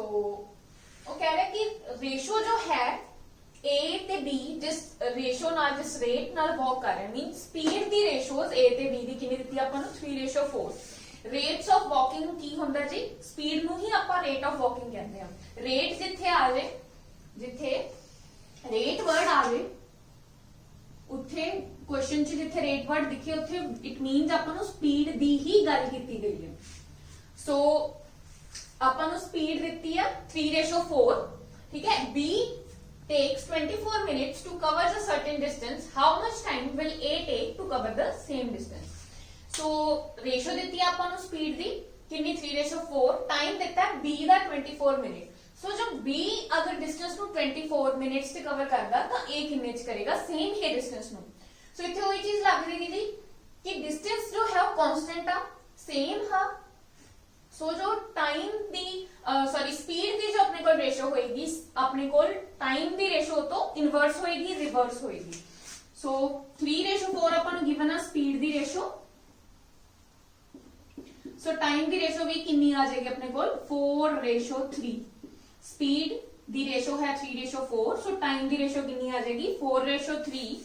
वो कह रहे कि रेशो जो है ए ते बी जिस रेशो नाल जिस रेट नाल वॉक कर रहे मीन स्पीड दी रेशोज ए ते बी दी कितनी दित्ती ਆਪਾਂ ਨੂੰ 3:4। रेट्स ऑफ वॉकिंग की ਹੁੰਦਾ जी, स्पीड ਨੂੰ ਹੀ ਆਪਾਂ रेट ऑफ वॉकिंग ਕਹਿੰਦੇ ਆ। रेट ਜਿੱਥੇ ਆਵੇ, ਜਿੱਥੇ रेट वर्ड आवे ਉੱਥੇ क्वेश्चन ਚ ਜਿੱਥੇ रेट वर्ड ਦਿਖੇ ਉੱਥੇ ਇਟ ਮੀਨਸ ਆਪਾਂ ਨੂੰ स्पीड ਦੀ ਹੀ ਗੱਲ ਕੀਤੀ ਗਈ ਹੈ। ਸੋ ਆਪਾਂ ਨੂੰ स्पीड ਦਿੱਤੀ ਆ 3:4, ठीक है। B takes 24 minutes to cover a certain distance. How much time will A take to cover the same distance? So ratio ਦਿੱਤੀ ਆ ਆਪਾਂ ਨੂੰ speed ਦੀ ਕਿੰਨੀ 3:4, time ਦਿੱਤਾ ਹੈ B ਦਾ 24 minute। So जब B अगर distance ਨੂੰ 24 minutes ਤੇ cover ਕਰਦਾ ਤਾਂ A ਕਿੰਨੇ ਚ ਕਰੇਗਾ same ਹੀ distance ਨੂੰ। So ਇੱਥੇ ਉਹੀ ਚੀਜ਼ ਲੱਗ ਰਹੀ ਦੀਦੀ ਕਿ distance ਜੋ ਹੈ ਉਹ constant ਆ, same ਹਾਂ। सो जो टाइम दी सॉरी स्पीड दी जो अपने को रेशो होएगी, अपने को टाइम दी रेशो तो इनवर्स होएगी, रिवर्स होएगी। सो 3:4 अपन गिवन है स्पीड दी रेशो। सो टाइम दी रेशो भी कितनी आ जाएगी अपने को 4:3। स्पीड दी रेशो है 3:4, सो टाइम दी रेशो कितनी आ जाएगी 4:3।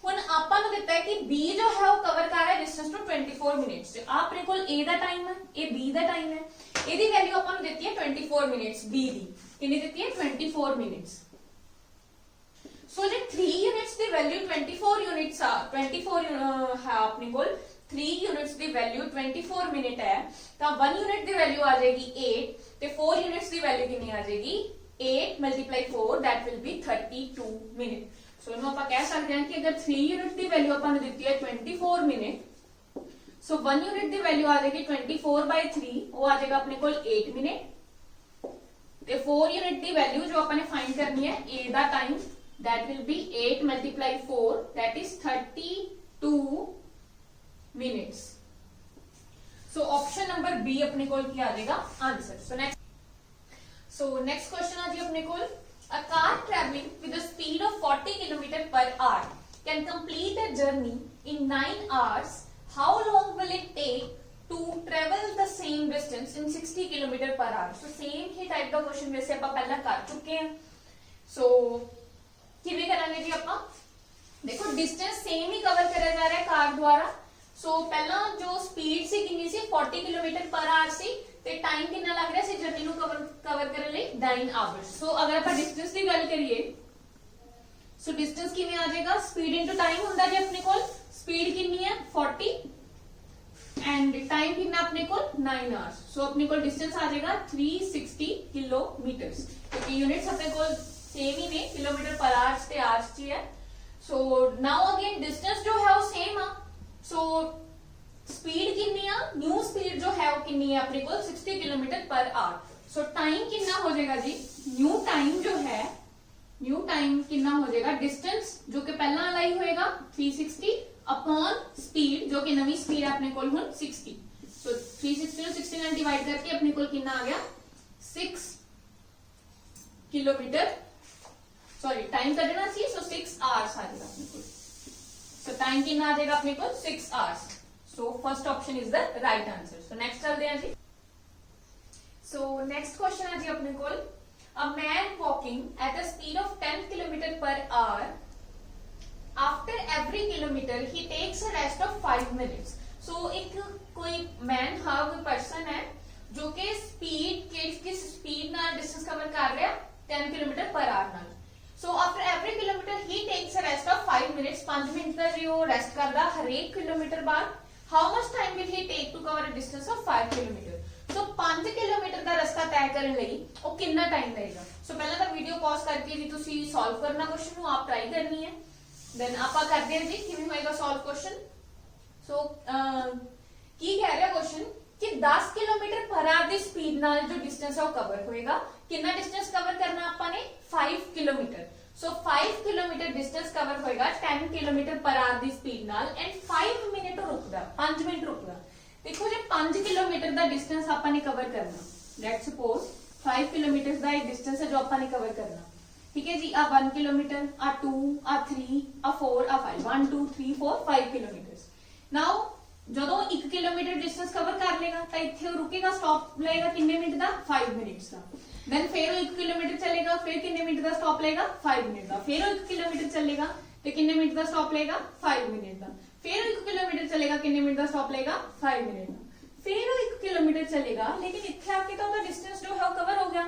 ਹੁਣ ਆਪਾਂ ਨੂੰ ਦਿੱਤਾ ਹੈ ਕਿ B ਜੋ ਹੈ ਉਹ ਕਵਰ ਕਰ ਰਿਹਾ ਡਿਸਟੈਂਸ ਨੂੰ 24 ਮਿੰਟਸ ਚ। ਆਪਣੇ ਕੋਲ A ਦਾ ਟਾਈਮ ਹੈ, ਇਹ B ਦਾ ਟਾਈਮ ਹੈ। ਇਹਦੀ ਵੈਲਿਊ ਆਪਾਂ ਨੂੰ ਦਿੱਤੀ ਹੈ 24 ਮਿੰਟਸ, B ਦੀ ਕਿੰਨੀ ਦਿੱਤੀ ਹੈ 24 ਮਿੰਟਸ। ਸੋ ਜੇ 3 ਯੂਨਿਟਸ ਦੀ ਵੈਲਿਊ 24 ਯੂਨਿਟਸ ਆ 24 ਹੈ ਆਪਣੇ ਕੋਲ 3 ਯੂਨਿਟਸ ਦੀ ਵੈਲਿਊ 24 ਮਿੰਟ ਹੈ ਤਾਂ 1 ਯੂਨਿਟ ਦੀ ਵੈਲਿਊ ਆ ਜਾਏਗੀ 8 ਤੇ 4 ਯੂਨਿਟਸ ਦੀ ਵੈਲਿਊ ਕਿੰਨੀ ਆ ਜਾਏਗੀ 8 × 4 that will be 32 ਮਿੰਟ। सो ਇਹਨੂੰ ਆਪਾਂ ਕਹਿ ਸਕਦੇ ਹਾਂ ਕਿ ਅਗਰ 3 ਯੂਨਿਟ ਦੀ ਵੈਲਿਊ ਆਪਾਂ ਨੂੰ ਦਿੱਤੀ ਹੈ 24 ਮਿੰਟ, ਸੋ 1 ਯੂਨਿਟ ਦੀ ਵੈਲਿਊ ਆ ਜਾਏਗੀ 24/3, ਉਹ ਆ ਜਾਏਗਾ ਆਪਣੇ ਕੋਲ 8 ਮਿੰਟ ਤੇ 4 ਯੂਨਿਟ ਦੀ ਵੈਲਿਊ ਜੋ ਆਪਾਂ ਨੇ ਫਾਈਂਡ ਕਰਨੀ ਹੈ A the time that will be 8 × 4 that is 32 minutes। So option number B अपने कोल की आ जाएगा आंसर। सो नेक्स्ट क्वेश्चन आ जी अपने कोल, a car traveling with a speed of 40 km/h can complete a journey in 9 hours. How long will it take to travel the same distance in 60 km/h? So same he type का question वैसे ਆਪਾਂ ਪਹਿਲਾਂ ਕਰ ਚੁੱਕੇ ਹਾਂ। सो ਕਿਵੇਂ ਕਰਾਂਗੇ ਜੀ ਆਪਾਂ, देखो डिस्टेंस सेम ही कवर करा जा रहा है कार द्वारा। सो पहला जो स्पीड सी कितनी सी 40 km/h सी ਤੇ ਟਾਈਮ ਕਿੰਨਾ ਲੱਗ ਰਿਹਾ ਸੀ ਜਰਨੀ ਨੂੰ ਕਵਰ ਕਰਨ ਲਈ 9 ਆਵਰਸ। ਸੋ ਅਗਰ ਆਪਾਂ ਡਿਸਟੈਂਸ ਦੀ ਗੱਲ ਕਰੀਏ, ਸੋ ਡਿਸਟੈਂਸ ਕਿਵੇਂ ਆ ਜਾਏਗਾ, ਸਪੀਡ ਇਨਟੂ ਟਾਈਮ ਹੁੰਦਾ ਜੀ ਆਪਣੇ ਕੋਲ। ਸਪੀਡ ਕਿੰਨੀ ਹੈ 40 ਐਂਡ ਟਾਈਮ ਕਿੰਨਾ ਆਪਣੇ ਕੋਲ 9 ਆਵਰਸ। ਸੋ ਆਪਣੇ ਕੋਲ ਡਿਸਟੈਂਸ ਆ ਜਾਏਗਾ 360 ਕਿਲੋਮੀਟਰਸ, ਕਿਉਂਕਿ ਯੂਨਿਟਸ ਆਪਣੇ ਕੋਲ ਸੇਮ ਹੀ ਨੇ, km/h ਤੇ hours ਚ ਹੈ। ਸੋ ਨਾਓ ਅਗੇਨ ਡਿਸਟੈਂਸ ਜੋ ਹੈ ਉਹ ਸੇਮ ਆ। ਸੋ स्पीड कितनी है, न्यू स्पीड जो है वो कितनी है अपने को 60 km/h। सो टाइम कितना हो जाएगा जी, न्यू टाइम जो है न्यू टाइम कितना हो जाएगा, डिस्टेंस जो कि पहला वाला ही होएगा 360 अपॉन स्पीड जो कि नवी स्पीड है अपने को हुन 60। सो 360 ਨੂੰ 60 ਨਾਲ डिवाइड करके अपने को कितना आ गया 6 किलोमीटर, सॉरी टाइम कटना सी, सो 6 आवर्स आ जाएगा अपने को। सो टाइम कितना आ जाएगा अपने को 6 hours. So first option is the right answer. So next चलते हैं जी। So next question है जी अपने कोल, a man walking at a speed of 10 km/h. After every kilometer he takes a rest of 5 minutes. So एक कोई man है, कोई person है जो कि speed किस speed नाल distance cover कर रहा है 10 km/h नाल। So after every kilometer he takes a rest of 5 minutes, 5 minute का जी वो रेस्ट करदा हर एक किलोमीटर बाद। How much time will he take to cover a distance of 5 km? So 5 kilometre ਦਾ ਰਸਤਾ ਤੈਅ ਕਰਨ ਲਈ ਉਹ ਕਿੰਨਾ ਟਾਈਮ ਲਏਗਾ। ਸੋ ਪਹਿਲਾਂ ਤਾਂ ਵੀਡੀਓ ਪੌਜ਼ ਕਰਕੇ ਜੀ ਤੁਸੀਂ ਸੋਲਵ ਕਰਨਾ ਕੁਐਸਚਨ ਨੂੰ, ਆਪ ਟਰਾਈ ਕਰਨੀ ਹੈ, ਦੈਨ ਆਪਾਂ ਕਰਦੇ ਹਾਂ ਜੀ ਕਿਵੇਂ ਹੋਏਗਾ ਸੋਲਵ ਕੁਐਸਚਨ। ਸੋ ਕੀ ਕਹਿ ਰਿਹਾ ਕੁਐਸਚਨ ਕਿ 10 km/h ਦੀ ਸਪੀਡ ਨਾਲ ਜੋ ਡਿਸਟੈਂਸ ਹੈ ਉਹ ਕਵਰ ਹੋਏਗਾ। ਕਿੰਨਾ ਡਿਸਟੈਂਸ ਕਵਰ ਕਰਨਾ ਆਪਾਂ ਨੇ 5 ਕਿਲੋਮੀਟਰ। सो 5 किलोमीटर डिस्टेंस कवर होएगा 10 km/h ਦੀ ਸਪੀਡ ਨਾਲ ਐਂਡ 5 ਮਿੰਟ ਰੁਕਦਾ, 5 ਮਿੰਟ ਰੁਕਦਾ। ਦੇਖੋ ਜੇ 5 ਕਿਲੋਮੀਟਰ ਦਾ ਡਿਸਟੈਂਸ ਆਪਾਂ ਨੇ ਕਵਰ ਕਰਨਾ, ਲੈਟਸ ਸਪੋਜ਼ 5 ਕਿਲੋਮੀਟਰ ਦਾ ਇਹ ਡਿਸਟੈਂਸ ਹੈ ਜੋ ਆਪਾਂ ਨੇ ਕਵਰ ਕਰਨਾ। ठीक है जी। आ 1 किलोमीटर, आ 2, आ 3, आ 4, आ 5, 1 2 3 4 5 किलोमीटर। नाउ ਜਦੋਂ 1 किलोमीटर डिस्टेंस कवर कर लेगा तो इत्थे रुकेगा, स्टॉप लेगा किन्ने मिनट का 5 मिनट्स का। देन फिर 1 किलोमीटर चलेगा, फिर किन्ने मिनट का स्टॉप लेगा 5 मिनट का। फिर 1 किलोमीटर चलेगा तो किन्ने मिनट का स्टॉप लेगा 5 मिनट का। फिर 1 किलोमीटर चलेगा, किन्ने मिनट का स्टॉप लेगा 5 मिनट का। फिर 1 किलोमीटर चलेगा, लेकिन इत्थे आके तो उसका डिस्टेंस जो है वो कवर हो गया।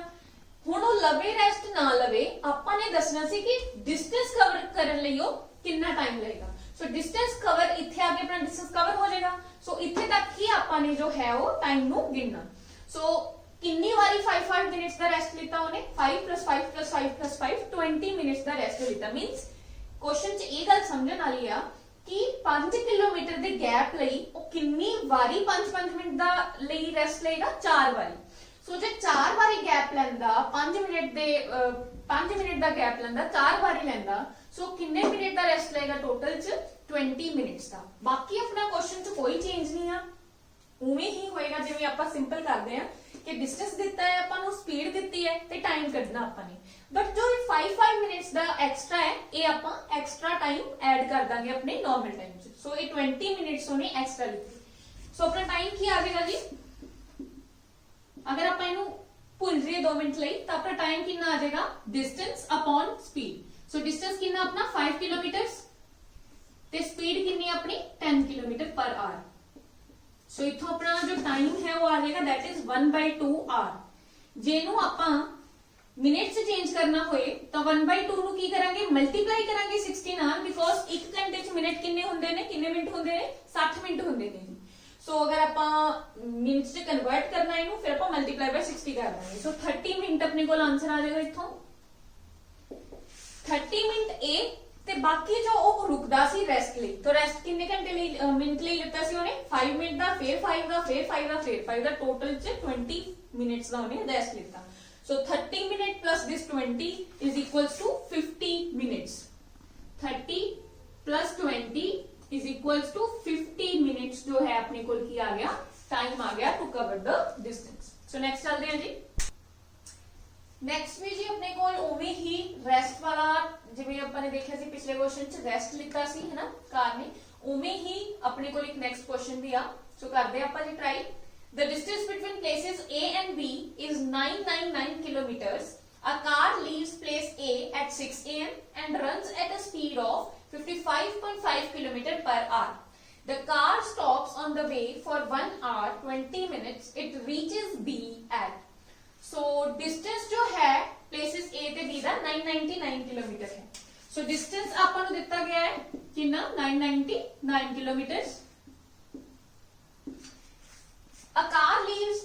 हुण वो लवे रेस्ट ना लवे, आपां ने दसना सी कि डिस्टेंस कवर करन लई वो कितना टाइम लगेगा। सो डिस्टेंस कवर इत्थे आके अपना डिस्टेंस कवर हो जाएगा। सो इत्थे तक ही आपां ने जो है वो टाइम नु गिनना। सो कितनी बारी 5 मिनट्स का रेस्ट लिता उन्हें, 5 + 5 + 5 + 5 20 मिनट्स का रेस्ट लिता। मींस क्वेश्चन च ये गल समझण वाली आ कि 5 किलोमीटर दे गैप लई ओ कितनी बारी 5 मिनट दा लई रेस्ट लेगा, 4 बारी। सो जे 4 बारी गैप लैंदा 5 मिनट दे 5 मिनट दा गैप लैंदा 4 बारी लैंदा, सो किन्ने मिनट दा रेस्ट लेगा टोटल च 20 मिनट्स दा। बाकी अपना क्वेश्चन च कोई चेंज नहीं आ, उਵੇਂ ही होएगा जिवें आपां सिंपल करदे हैं कि डिस्टेंस दिता है, आपां नूं स्पीड दित्ती है ते टाइम कढना आपां ने। बट जो 5 मिनट्स दा एक्स्ट्रा है ये आपां एक्स्ट्रा टाइम ऐड कर दांगे अपने नॉर्मल टाइम च। सो ये 20 मिनट्स उन्हें एक्स्ट्रा लिखी। सो अपना टाइम की आ जाएगा जी, अगर आप इनू भूल जाइए 2 मिनट लई तो अपना टाइम कितना आ जाएगा distance upon speed. So distance कितना अपना 5 किलोमीटर ते स्पीड कितनी अपनी 10 किलोमीटर पर आवर। सो इथों अपना जो टाइम है वो आ जाएगा दैट इज 1/2 आवर। जेनू आपां मिनट से चेंज करना होए तो 1/2 नु की करांगे मल्टीप्लाई करांगे 16 नाल, बिकॉज 1 घंटे च मिनट कितने हुंदे ने, कितने मिनट हुंदे ने 60 मिनट हुंदे ने। सो अगर आपां मिनट से कन्वर्ट करना है इनू, फिर आपां मल्टीप्लाई बाय 60 कर देंगे। सो 30 मिनट अपने को आंसर आ जाएगा इथों 30 मिनट ए। ते बाकी जो वो रुकदा सी रेस्ट लई, तो रेस्ट कितने घंटे लई मिनट लई लिता सी उन्हें 5 मिनट दा, फिर 5 दा, फिर 5 दा, फिर 5 दा, टोटल च 20 मिनट्स दा उन्हें रेस्ट लिता। So 30 minute plus this 20 is equals to 50 minutes. 30 plus 20 is equals to 50 minutes जो है अपने को की आ गया, टाइम आ गया to cover the distance. So next चलते हैं जी। नेक्स्ट भी जी अपने को उਵੇਂ ही रेस्ट वाला, जिवें ਆਪਾਂ ने देखा सी पिछले क्वेश्चन च रेस्ट लिखा सी है ना कार ने, उਵੇਂ ही अपने को एक नेक्स्ट क्वेश्चन भी आ। सो करदे ਆਪਾਂ जी try. The distance between places A and B is 999 kilometers. A car leaves place A at 6 am and runs at a speed of 55.5 km per hour. The car stops on the way for 1 hour 20 minutes. It reaches B at, so distance जो है places ए ते B दा 999 kilometre है। So distance आपको दिता गया है कितना 999 kilometre. A car leaves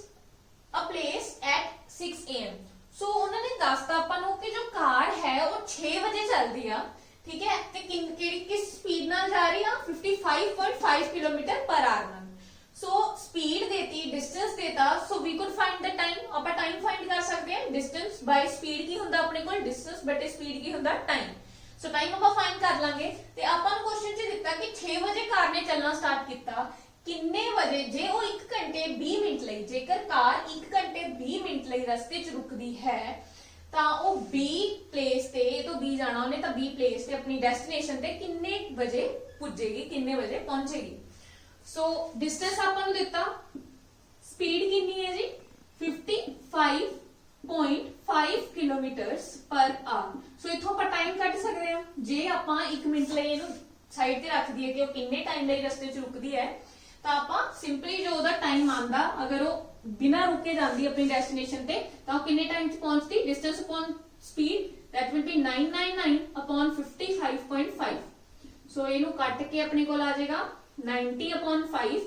a place at 6 am। सो उन्होंने दसता आपको कि जो कार है वो 6 बजे चलती है, ठीक है, ते किस स्पीड नाल जा रही है 55.5 kilometre per hour. So speed देती, डिस्टेंस देता, so we could find the time. आप टाइम फाइंड कर सकते हैं, डिस्टेंस बाय स्पीड की हुंदा अपने को, डिस्टेंस बटे स्पीड की हुंदा टाइम। सो टाइम आप फाइंड कर लांगे ते आपां नूं क्वेश्चन च दित्ता कि 6 बजे कार ने चलना स्टार्ट किया, किन्ने बजे जे वो 1 घंटे 20 मिनट लई, जेकर कार 1 घंटे 20 मिनट लई रस्ते च रुकदी है ਤਾਂ ਉਹ B प्लेस ਤੇ ਤੋਂ B ਜਾਣਾ ਉਹਨੇ, ਤਾਂ B प्लेस ਤੇ ਆਪਣੀ ਡੈਸਟੀਨੇਸ਼ਨ ਤੇ ਕਿੰਨੇ ਵਜੇ ਪੁੱਜੇਗੀ, ਕਿੰਨੇ ਵਜੇ ਪਹੁੰਚੇਗੀ। सो डिस्टेंस आपको दिता, स्पीड कितनी है जी 55.5 किलोमीटर्स पर आवर। सो इथों आप टाइम कट सकते हैं, जे आप 1 मिनट लिए साइड ते रख दिए कि किन्ने टाइम लिए रस्ते च रुकदी है, तो आप सिंपली जो ओदा टाइम आंदा, अगर वो बिना रुके जाती अपनी डेस्टिनेशन ते, तो किन्ने टाइम च पहुंचती, distance upon speed that will B 999 upon 55.5। सो इनू कट के अपने को आ जाएगा 90/5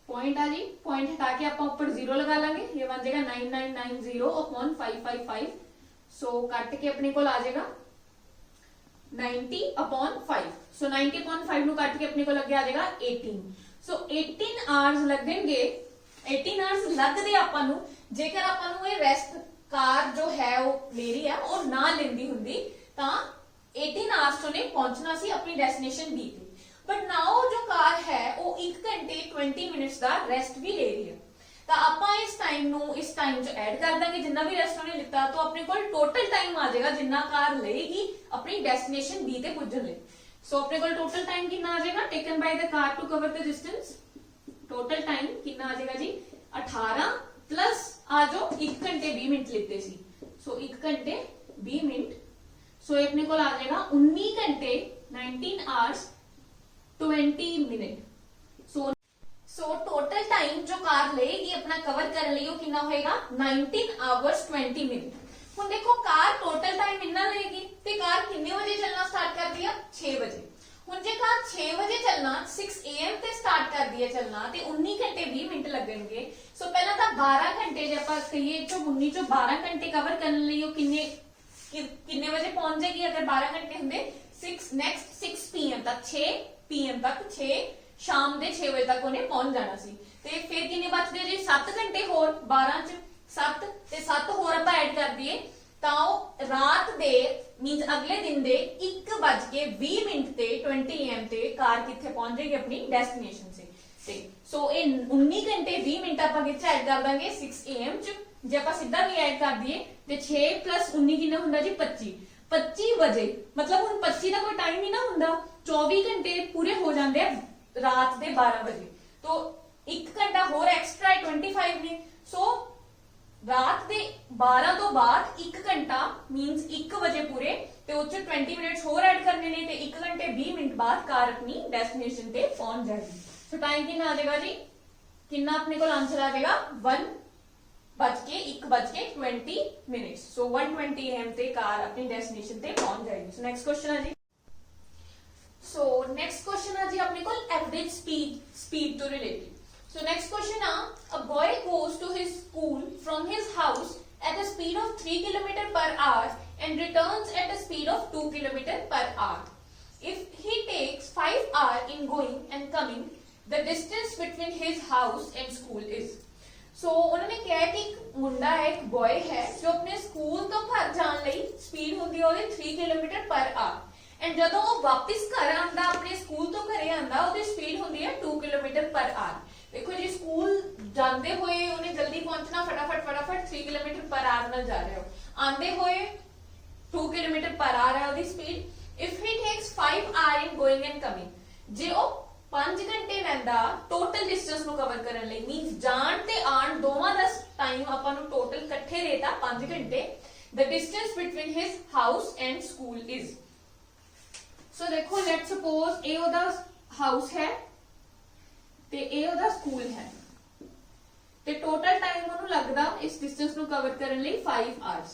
पॉइंट आ जी, पॉइंट हटा के आप ऊपर 0 लगा लांगे, ये बन जाएगा 9990/555। सो कट के अपने को आ जाएगा 90/5। सो 90/5 नु कट के अपने को लगे आ जाएगा 18। सो 18 आवर्स लगेंगे, 18 आवर्स लगदे आपां नू जेकर आपां नू ये रेस्ट कार जो है वो ले रही है और ना लेंदी हुंदी तां 18 आवर्स तो ने पहुंचना सी अपनी डेस्टिनेशन बी ते। बट नाउ जो कार है वो 1 घंटे 20 मिनट्स का रेस्ट भी ले रही है, ਤਾਂ ਆਪਾਂ ਇਸ ਟਾਈਮ ਨੂੰ ਇਸ ਟਾਈਮ 'ਚ ਐਡ ਕਰ ਦਾਂਗੇ ਜਿੰਨਾ ਵੀ ਰੈਸਟ ਉਹਨੇ ਲਿੱਤਾ, ਤਾਂ ਆਪਣੇ ਕੋਲ ਟੋਟਲ ਟਾਈਮ ਆ ਜਾਏਗਾ ਜਿੰਨਾ ਕਾਰ ਲਏਗੀ ਆਪਣੀ ਡੈਸਟੀਨੇਸ਼ਨ B ਤੇ ਪੁੱਜਣ ਲਈ। ਸੋ ਆਪਣੇ ਕੋਲ ਟੋਟਲ ਟਾਈਮ ਕਿੰਨਾ ਆ ਜਾਏਗਾ taken by the car to cover the distance. Total time ਕਿੰਨਾ ਆ ਜਾਏਗਾ ਜੀ 18 प्लस आ जो 1 घंटे 20 मिनट लेते सी, सो 1 घंटे 20 मिनट, सो अपने को आ जाएगा 19 घंटे 19 hours 20 minute. So total time जो कार लेगी अपना कवर करने लिए कितना होएगा 19 आवर्स 20 मिनट। हुण देखो कार टोटल टाइम इतना लेगी ते कार कितने बजे चलना स्टार्ट कर दिया 6 बजे। हुण जे कार 6 बजे चलना 6 AM ते स्टार्ट कर दिया चलना ते 19 घंटे 20 मिनट लगणगे। सो पहला तो 12 घंटे जे आपां कहिए जो 19 चो 12 घंटे कवर करने लिए किन्ने बजे पहुंच जाएगी अगर 12 घंटे होंगे 6 नेक्स्ट 6 PM तक 6 PM तक 6 शाम दे 6 बजे तक उन्हें पहुंच जाना सी। ते फिर किन्ने बचदे जी 7 घंटे होर 12 च 7 ते 7 होर आपां ऐड कर दिए ਤਾਂ ਰਾਤ ਦੇ ਮੀਨਸ ਅਗਲੇ ਦਿਨ ਦੇ 1:20 ਤੇ 20 AM ਤੇ ਕਾਰ ਕਿੱਥੇ ਪਹੁੰਚ ਜਾਏਗੀ ਆਪਣੀ ਡੈਸਟੀਨੇਸ਼ਨ ਤੇ ਸੋ ਇਹ 19 ਘੰਟੇ 20 ਮਿੰਟ ਆਪਾਂ ਕਿੱਥੇ ਐਡ ਕਰ ਦਾਂਗੇ 6 AM ਚ। ਜੇ ਆਪਾਂ ਸਿੱਧਾ ਵੀ ਐਡ ਕਰ ਦਈਏ ਤੇ 6 + 19 ਕਿੰਨਾ ਹੁੰਦਾ ਜੀ 25 ਵਜੇ, ਮਤਲਬ ਹੁਣ 25 ਦਾ ਕੋਈ ਟਾਈਮ ਹੀ ਨਾ ਹੁੰਦਾ, 24 ਘੰਟੇ ਪੂਰੇ ਹੋ ਜਾਂਦੇ ਆ ਰਾਤ ਦੇ 12 ਵਜੇ, तो 1 घंटा होर एक्स्ट्रा 25 ने। सो रात दे 12 तो बाद 1 घंटा मीनस 1 बजे पूरे ते उच्च 20 मिनट्स होर ऐड करने ने ते 1 घंटे 20 मिनट बाद कार अपनी डेस्टिनेशन ते पहुंच जाएगी। सो टाइम कितना आ जाएगा जी, कितना अपने को आंसर आ जाएगा 1:20 मिनट्स। सो 1:20 AM ते कार अपनी डेस्टिनेशन ते पहुंच जाएगी। सो नेक्स्ट क्वेश्चन है जी, सो नेक्स्ट क्वेश्चन है जी अपने को average speed to related. So next question a boy goes to his school from his house at a speed of 3 km per hour and returns at a speed of 2 km per hour. If he takes 5 hours in going and coming, the distance between his house and school is. So उन्होंने कहा कि एक मुंडा है, एक boy है जो अपने school तो घर जाने ਲਈ स्पीड ਹੁੰਦੀ ਹੈ ਉਹਦੀ 3 km per hour एंड ਜਦੋਂ ਉਹ ਵਾਪਸ ਘਰ ਆਂਦਾ ਆਪਣੇ ਸਕੂਲ ਤੋਂ ਘਰੇ ਆਂਦਾ ਉਹਦੀ ਸਪੀਡ ਹੁੰਦੀ ਹੈ 2 km per hour। देखो जी स्कूल जाते हुए उन्हें जल्दी पहुंचना, फटाफट 3 किलोमीटर पर आवर ਨਾਲ जा रहे हो, आंदे हुए 2 किलोमीटर पर आवर है ਉਹਦੀ speed. If he takes 5 hour in going and coming, जे ਉਹ 5 ਘੰਟੇ ਲੈਂਦਾ ਟੋਟਲ ਡਿਸਟੈਂਸ ਨੂੰ ਕਵਰ ਕਰਨ ਲਈ, ਮੀਨਸ ਜਾਣ ਤੇ ਆਣ ਦੋਵਾਂ ਦਾ ਟਾਈਮ ਆਪਾਂ ਨੂੰ ਟੋਟਲ ਇਕੱਠੇ ਦੇਤਾ 5 ਘੰਟੇ, the distance between his house and school is। सो देखो लेट्स सपोज ਇਹ ਉਹਦਾ ਹਾਊਸ ਹੈ ਤੇ ਇਹ ਉਹਦਾ ਸਕੂਲ ਹੈ ਤੇ ਟੋਟਲ ਟਾਈਮ ਉਹਨੂੰ ਲੱਗਦਾ ਇਸ ਡਿਸਟੈਂਸ ਨੂੰ ਕਵਰ ਕਰਨ ਲਈ 5 ਆਵਰਸ।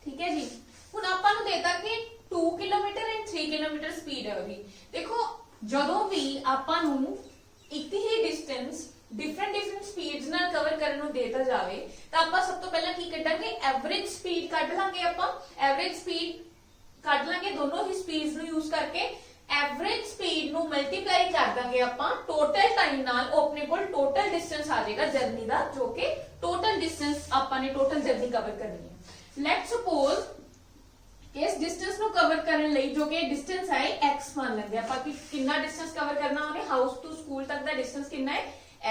ਠੀਕ ਹੈ ਜੀ, ਹੁਣ ਆਪਾਂ ਨੂੰ ਦੇਤਾ ਕਿ 2 ਕਿਲੋਮੀਟਰ ਐਂਡ 3 ਕਿਲੋਮੀਟਰ ਸਪੀਡ ਹੈ ਉਹਦੀ। ਦੇਖੋ ਜਦੋਂ ਵੀ ਆਪਾਂ ਨੂੰ ਇੱਕ ਹੀ ਡਿਸਟੈਂਸ डिफरेंट स्पीड्स ਨਾਲ ਕਵਰ ਕਰਨ ਨੂੰ ਦੇਤਾ ਜਾਵੇ ਤਾਂ ਆਪਾਂ ਸਭ ਤੋਂ ਪਹਿਲਾਂ ਕੀ ਕੱਢਾਂਗੇ, ਐਵਰੇਜ ਸਪੀਡ ਕੱਢ ਲਾਂਗੇ। ਆਪਾਂ ਐਵਰੇਜ ਸਪੀਡ ਕੱਢ ਲਾਂਗੇ ਦੋਨੋਂ ਹੀ ਸਪੀਡਸ ਨੂੰ ਯੂਜ਼ ਕਰਕੇ। एवरेज स्पीड ਨੂੰ ਮਲਟੀਪਲਾਈ ਕਰ ਦਾਂਗੇ ਆਪਾਂ ਟੋਟਲ ਟਾਈਮ ਨਾਲ, ਉਹ ਆਪਣੇ ਕੋਲ ਟੋਟਲ ਡਿਸਟੈਂਸ ਆ ਜਾਏਗਾ ਜਰਨੀ ਦਾ, ਜੋ ਕਿ ਟੋਟਲ ਡਿਸਟੈਂਸ ਆਪਾਂ ਨੇ ਟੋਟਲ ਜਰਨੀ ਕਵਰ ਕਰਨੀ ਹੈ। ਲੈਟਸ ਸਪੋਜ਼ ਇਸ ਡਿਸਟੈਂਸ ਨੂੰ ਕਵਰ ਕਰਨ ਲਈ ਜੋ ਕਿ ਡਿਸਟੈਂਸ ਹੈ x ਮੰਨ ਲੈਂਦੇ ਆਪਾਂ ਕਿ ਕਿੰਨਾ ਡਿਸਟੈਂਸ ਕਵਰ ਕਰਨਾ ਉਹਨੇ, ਹਾਊਸ ਤੋਂ ਸਕੂਲ ਤੱਕ ਦਾ ਡਿਸਟੈਂਸ ਕਿੰਨਾ ਹੈ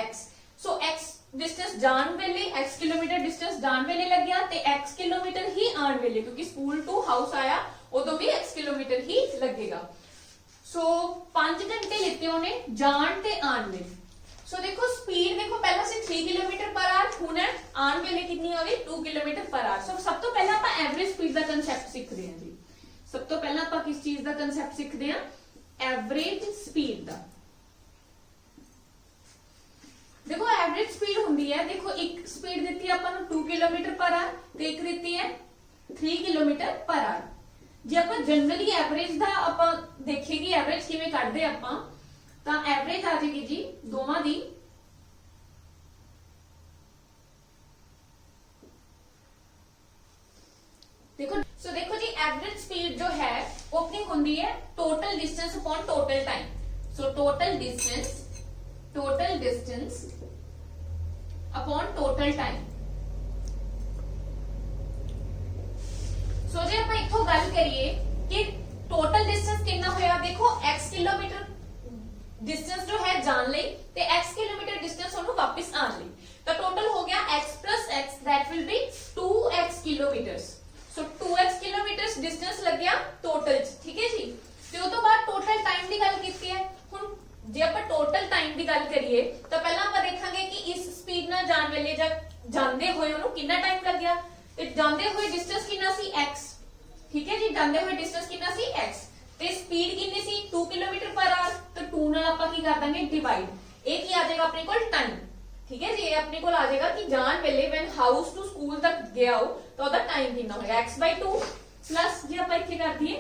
x। ਸੋ x ਡਿਸਟੈਂਸ ਜਾਣ ਵੇਲੇ x ਕਿਲੋਮੀਟਰ ਡਿਸਟੈਂਸ ਜਾਣ ਵੇਲੇ ਲੱਗਿਆ ਤੇ x ਕਿਲੋਮੀਟਰ ਹੀ ਆਉਣ ਵੇਲੇ, ਕਿਉਂਕਿ ਸਕੂਲ ਤੋਂ ਹਾਊਸ ਆਇਆ ਉਦੋਂ ਵੀ x ਕਿਲੋਮੀਟਰ ਹੀ ਲੱਗੇਗਾ। सो 5 घंटे लेते होने जान ते आन में। सो देखो स्पीड देखो पहला से 3 किलोमीटर पर आवर, हुण आन वेले कितनी होगी 2 किलोमीटर पर आवर। सो सब तो पहला आप एवरेज स्पीड का कंसेप्ट सीखते हैं जी। सब तो पहला आप किस चीज का कंसेप्ट सीखते हैं, एवरेज स्पीड का। देखो एवरेज स्पीड होंगी है, देखो एक स्पीड दी है अपन 2 किलोमीटर पर आवर ते एक दी है 3 किलोमीटर पर आवर। ਜੇ ਆਪਾਂ ਜਨਰਲੀ ਐਵਰੇਜ ਦਾ ਆਪਾਂ ਦੇਖੀਏ ਐਵਰੇਜ ਕਿਵੇਂ ਕੱਢਦੇ ਆਪਾਂ, ਤਾਂ ਐਵਰੇਜ ਆ ਜਾਏਗੀ ਜੀ ਦੋਵਾਂ ਦੀ देखो। सो देखो जी एवरेज स्पीड जो है वो अपनी होती है total distance upon total time. So total distance upon total time. So जे ਆਪਾਂ ਇੱਥੋਂ ਗੱਲ ਕਰੀਏ ਕਿ ਟੋਟਲ ਡਿਸਟੈਂਸ ਕਿੰਨਾ ਹੋਇਆ, ਦੇਖੋ x ਕਿਲੋਮੀਟਰ डिस्टेंस जो है जान ले ते x किलोमीटर डिस्टेंस ਉਹਨੂੰ वापस आने ਲਈ। ਤਾਂ टोटल हो गया x plus x that will be 2x kilometres. So 2x kilometres distance लग गया टोटल च, ठीक है जी। ਤੇ ਉਸ ਤੋਂ ਬਾਅਦ ਟੋਟਲ ਟਾਈਮ ਦੀ ਗੱਲ ਕੀਤੀ ਹੈ। ਹੁਣ ਜੇ ਆਪਾਂ ਟੋਟਲ ਟਾਈਮ ਦੀ ਗੱਲ ਕਰੀਏ ਤਾਂ ਪਹਿਲਾਂ ਆਪਾਂ ਦੇਖਾਂਗੇ ਕਿ ਇਸ ਸਪੀਡ ਨਾਲ ਜਾਣ ਵੇਲੇ ਜਾਂ ਜਾਂਦੇ ਹੋਏ ਉਹਨੂੰ ਕਿੰਨਾ ਟਾਈਮ ਲੱਗਿਆ। ਤੇ ਜਾਂਦੇ ਹੋਏ ਡਿਸਟੈਂਸ ਕਿੰਨਾ ਸੀ x, ਠੀਕ ਹੈ ਜੀ। ਜਾਂਦੇ ਹੋਏ ਡਿਸਟੈਂਸ ਕਿੰਨਾ ਸੀ x ਤੇ ਸਪੀਡ ਕਿੰਨੀ ਸੀ 2 ਕਿਲੋਮੀਟਰ ਪਰ ਆਵਰ। ਤਾਂ 2 ਨਾਲ ਆਪਾਂ ਕੀ ਕਰ ਦਾਂਗੇ ਡਿਵਾਈਡ। ਇਹ ਕੀ ਆ ਜਾਏਗਾ ਆਪਣੇ ਕੋਲ ਟਾਈਮ, ठीक है जी। ये अपने को आ जाएगा कि जान वेले व्हेन हाउस टू स्कूल तक गया हो तो ਉਹਦਾ ਟਾਈਮ ਕਿੰਨਾ ਹੋਏਗਾ x/2 प्लस ਜੇ ਆਪਾਂ ਇੱਥੇ ਕਰ ਦਈਏ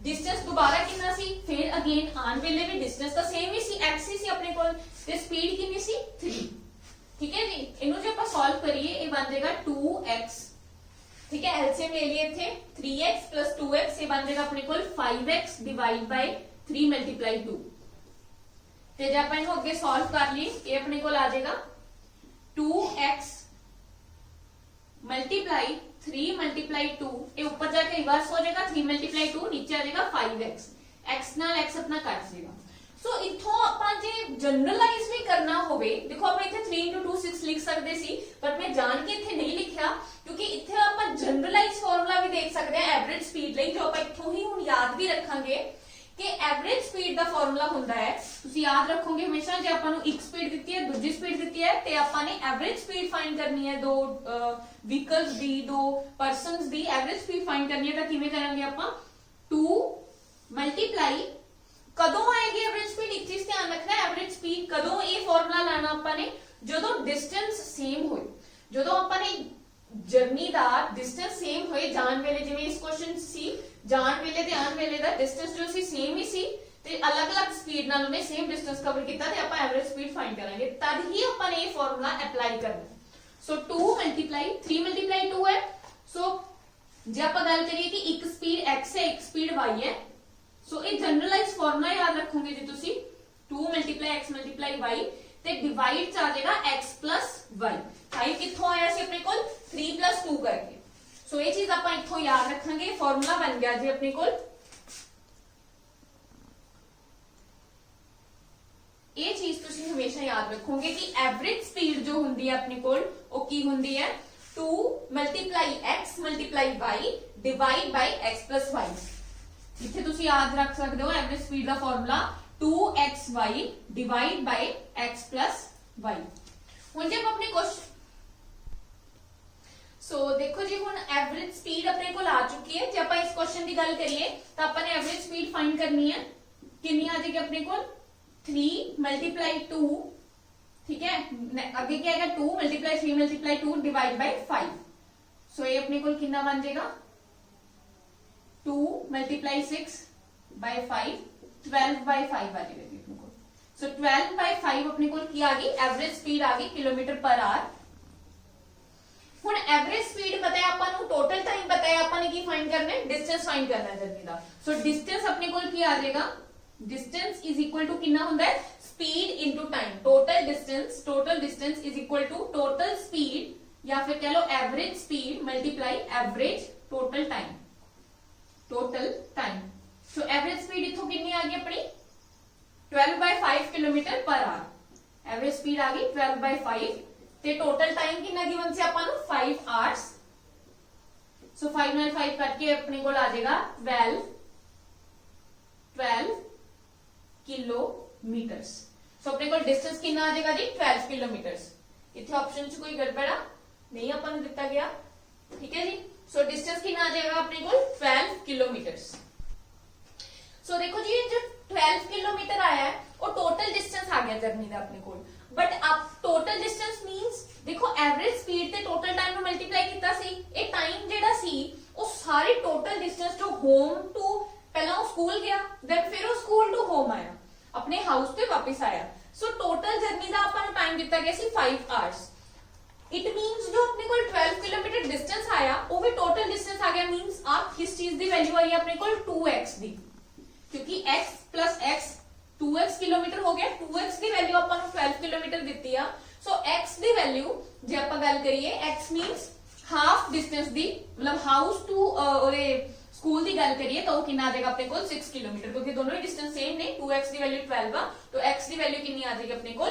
डिस्टेंस दोबारा कितना सी, फिर अगेन आन वेले भी डिस्टेंस ਤਾਂ सेम ही सी x ही सी अपने ਕੋਲ ਤੇ स्पीड कितनी सी 3, ठीक है जी। ਇਹਨੂੰ ਜੇ ਆਪਾਂ ਸੋਲਵ ਕਰੀਏ ਇਹ ਬਣ ਜਾਏਗਾ 2x, ठीक है। एलसीएम ले लिए थे 3x plus 2x, ये बन जाएगा अपने कोल 5x डिवाइड बाय 3 मल्टीप्लाई 2। ਤੇ ਜੇ ਆਪਾਂ ਇਹਨੂੰ ਅੱਗੇ ਸੋਲਵ ਕਰ ਲਈ ਇਹ ਆਪਣੇ ਕੋਲ ਆ ਜਾਏਗਾ 2x ਮਲਟੀਪਲਾਈ 3 ਮਲਟੀਪਲਾਈ 2, ਇਹ ਉੱਪਰ ਜਾ ਕੇ ਰਿਵਰਸ ਹੋ ਜਾਏਗਾ 3 ਮਲਟੀਪਲਾਈ 2, ਨੀਚੇ ਆ ਜਾਏਗਾ 5x, x ਨਾਲ x ਆਪਣਾ ਕੱਟ ਜਾਏਗਾ। ਸੋ ਇਥੋਂ ਆਪਾਂ ਜੇ ਜਨਰਲਾਈਜ਼ ਵੀ ਕਰਨਾ ਹੋਵੇ, ਦੇਖੋ ਆਪਾਂ ਇੱਥੇ 3 2 6 ਲਿਖ ਸਕਦੇ ਸੀ ਪਰ ਮੈਂ ਜਾਣ ਕੇ ਇੱਥੇ ਨਹੀਂ ਲਿਖਿਆ ਕਿਉਂਕਿ ਇੱਥੇ ਆਪਾਂ ਜਨਰਲਾਈਜ਼ ਫਾਰਮੂਲਾ ਵੀ ਦੇਖ ਸਕਦੇ ਹਾਂ ਐਵਰੇਜ ਸਪੀਡ ਲਈ, ਜੋ ਆਪਾਂ ਇੱਥੋਂ ਹੀ ਹੁਣ ਯਾਦ ਵੀ ਰੱਖਾਂਗੇ ਕਿ ਐਵਰੇਜ ਸਪੀਡ ਦਾ ਫਾਰਮੂਲਾ ਹੁੰਦਾ ਹੈ। ਤੁਸੀਂ ਯਾਦ ਰੱਖੋਗੇ ਹਮੇਸ਼ਾ ਜੇ ਆਪਾਂ ਨੂੰ ਇੱਕ ਸਪੀਡ ਦਿੱਤੀ ਹੈ ਦੂਜੀ ਸਪੀਡ ਦਿੱਤੀ ਹੈ ਤੇ ਆਪਾਂ ਨੇ ਐਵਰੇਜ ਸਪੀਡ ਫਾਈਂਡ ਕਰਨੀ ਹੈ, ਦੋ ਵਹੀਕਲਸ ਦੀ ਦੋ ਪਰਸਨਸ ਦੀ ਐਵਰੇਜ ਸਪੀਡ ਫਾਈਂਡ ਕਰਨੀ ਹੈ ਤਾਂ ਕਿਵੇਂ ਕਰਾਂਗੇ ਆਪਾਂ 2 ਮਲਟੀਪਲਾਈ ਕਦੋਂ ਆਏਗੀ ਐਵਰੇਜ ਸਪੀਡ। ਇੱਕ ਚੀਜ਼ ਧਿਆਨ ਰੱਖਣਾ ਹੈ ਐਵਰੇਜ ਸਪੀਡ ਕਦੋਂ ਇਹ ਫਾਰਮੂਲਾ ਲਾਣਾ ਆਪਾਂ ਨੇ ਜਦੋਂ ਡਿਸਟੈਂਸ ਸੇਮ ਹੋਏ, ਜਦੋਂ ਆਪਾਂ ਨੇ ਜਰਨੀ ਦਾ ਡਿਸਟੈਂਸ ਸੇਮ ਹੋਏ ਜਾਣ ਵੇਲੇ, ਜਿਵੇਂ ਇਸ ਕੁਐਸਚਨ ਸੀ ਜਾਣ ਵੇਲੇ ਤੇ ਆਉਣ ਵੇਲੇ ਦਾ ਡਿਸਟੈਂਸ ਜੋ ਸੀ ਸੇਮ ਹੀ ਸੀ ਤੇ ਅਲੱਗ-ਅਲੱਗ ਸਪੀਡ ਨਾਲ ਉਹਨੇ ਸੇਮ ਡਿਸਟੈਂਸ ਕਵਰ ਕੀਤਾ ਤੇ ਆਪਾਂ ਐਵਰੇਜ ਸਪੀਡ ਫਾਈਂਡ ਕਰਾਂਗੇ, ਤਦ ਹੀ ਆਪਾਂ ਨੇ ਇਹ ਫਾਰਮੂਲਾ ਅਪਲਾਈ ਕਰਨਾ। ਸੋ 2 ਮਲਟੀਪਲਾਈ 3 ਮਲਟੀਪਲਾਈ 2 ਹੈ। ਸੋ ਜੇ ਆਪਾਂ ਗੱਲ ਕਰੀਏ ਕਿ ਇੱਕ ਸਪੀਡ x ਹੈ ਇੱਕ ਸਪੀਡ y ਹੈ, ਸੋ ਇਹ ਜਨਰਲਾਈਜ਼ ਫਾਰਮੂਲਾ ਯਾਦ ਰੱਖੋਗੇ ਜੀ ਤੁਸੀਂ 2 ਮਲਟੀਪਲਾਈ x ਮਲਟੀਪਲਾਈ y ਤੇ ਡਿਵਾਈਡ ਚ ਆ ਜਾਏਗਾ x plus y। 5 ਕਿੱਥੋਂ ਆਇਆ ਸੀ ਆਪਣੇ ਕੋਲ 3 plus 2 ਕਰਕੇ। ਸੋ ਇਹ ਚੀਜ਼ ਆਪਾਂ ਇੱਥੋਂ ਯਾਦ ਰੱਖਾਂਗੇ, ਫਾਰਮੂਲਾ ਬਣ ਗਿਆ ਜੀ ਆਪਣੇ ਕੋਲ। ਇਹ ਚੀਜ਼ ਤੁਸੀਂ ਹਮੇਸ਼ਾ ਯਾਦ ਰੱਖੋਗੇ ਕਿ ਐਵਰੇਜ ਸਪੀਡ ਜੋ ਹੁੰਦੀ ਹੈ ਆਪਣੇ ਕੋਲ ਉਹ ਕੀ ਹੁੰਦੀ ਹੈ 2 multiply x multiply y divide by x plus y। ਇੱਥੇ ਤੁਸੀਂ ਯਾਦ ਰੱਖ ਸਕਦੇ ਹੋ ਐਵਰੇਜ ਸਪੀਡ ਦਾ formula 2xy divide by x plus y। ਹੁਣ ਜੇ ਆਪਾਂ ਆਪਣੇ ਕੁਐਸਚਨ सो देखो जी ਹੁਣ एवरेज स्पीड अपने को आ चुकी है। जब आप इस क्वेश्चन की गल करिए तो अपन ने एवरेज स्पीड फाइंड करनी है, कितनी आ जाएगी अपने को 3 मल्टीप्लाई 2, ठीक है। आगे क्या आएगा 2 मल्टीप्लाई 3 मल्टीप्लाई 2 डिवाइड बाय 5। सो ये अपने को कितना बन जाएगा 2 मल्टीप्लाई 6 बाय 5 12 बाय 5 आ जाएगा अपने को। सो 12 बाय 5 अपने को क्या आ गई एवरेज स्पीड आ गई किलोमीटर पर आवर। ਹੁਣ ਐਵਰੇਜ ਸਪੀਡ ਪਤਾ ਹੈ ਆਪਾਂ ਨੂੰ, ਟੋਟਲ ਟਾਈਮ ਪਤਾ ਹੈ ਆਪਾਂ ਨੇ ਕੀ ਫਾਈਂਡ ਕਰਨਾ ਹੈ ਡਿਸਟੈਂਸ ਫਾਈਂਡ ਕਰਨਾ ਹੈ ਜਰਨੀ ਦਾ। ਸੋ ਡਿਸਟੈਂਸ ਆਪਣੇ ਕੋਲ ਕੀ ਆ ਜਾਏਗਾ डिस्टेंस इज इक्वल टू कितना होता है speed into time. Total distance is equal to total speed या फिर कह लो average speed multiply average total time. So average speed इथों कितनी आ गई अपनी 12/5 kilometre per our. Average speed आ गई 12/5 ते टोटल टाइम कितना गिवन से अपन 5 आवर्स। सो 5 ਨਾਲ 5 करके अपने को आ जाएगा 12 किलोमीटर्स। सो अपने को डिस्टेंस कितना आ जाएगा जी 12 किलोमीटर्स। इतने ऑप्शन च कोई गड़बड़ा नहीं अपन को दिता गया, ठीक है जी। सो डिस्टेंस कितना आ जाएगा अपने को 12 किलोमीटर्स। सो देखो जी जो 12 किलोमीटर आया है वो टोटल डिस्टेंस आ गया जर्नी का अपने को। बट अब टोटल डिस्टेंस मींस देखो एवरेज स्पीड ते टोटल टाइम नु मल्टीप्लाई कीता सी, ए टाइम जेड़ा सी वो सारी टोटल डिस्टेंस जो होम टू पहला वो स्कूल गया देन फिर वो स्कूल टू होम आया अपने हाउस पे वापस आया। सो टोटल जर्नी का अपन टाइम दिता गया सी 5 आवर्स। इट मींस जो अपने को 12 किलोमीटर डिस्टेंस आया वो भी टोटल डिस्टेंस आ गया। मींस आप किस चीज की वैल्यू आई अपने को 2x दी, क्योंकि x plus x 2x kilometre हो गया। 2x की वैल्यू अपन 12 किलोमीटर दी है। सो x की वैल्यू जे आप गल करिए x मींस हाफ डिस्टेंस दी, मतलब हाउस टू स्कूल की गल करिए तो कितना आ जाएगा अपने को 6 किलोमीटर, क्योंकि दोनों ही डिस्टेंस सेम ने। 2x की वैल्यू 12 आ तो x की वैल्यू कितनी आ जाएगी अपने को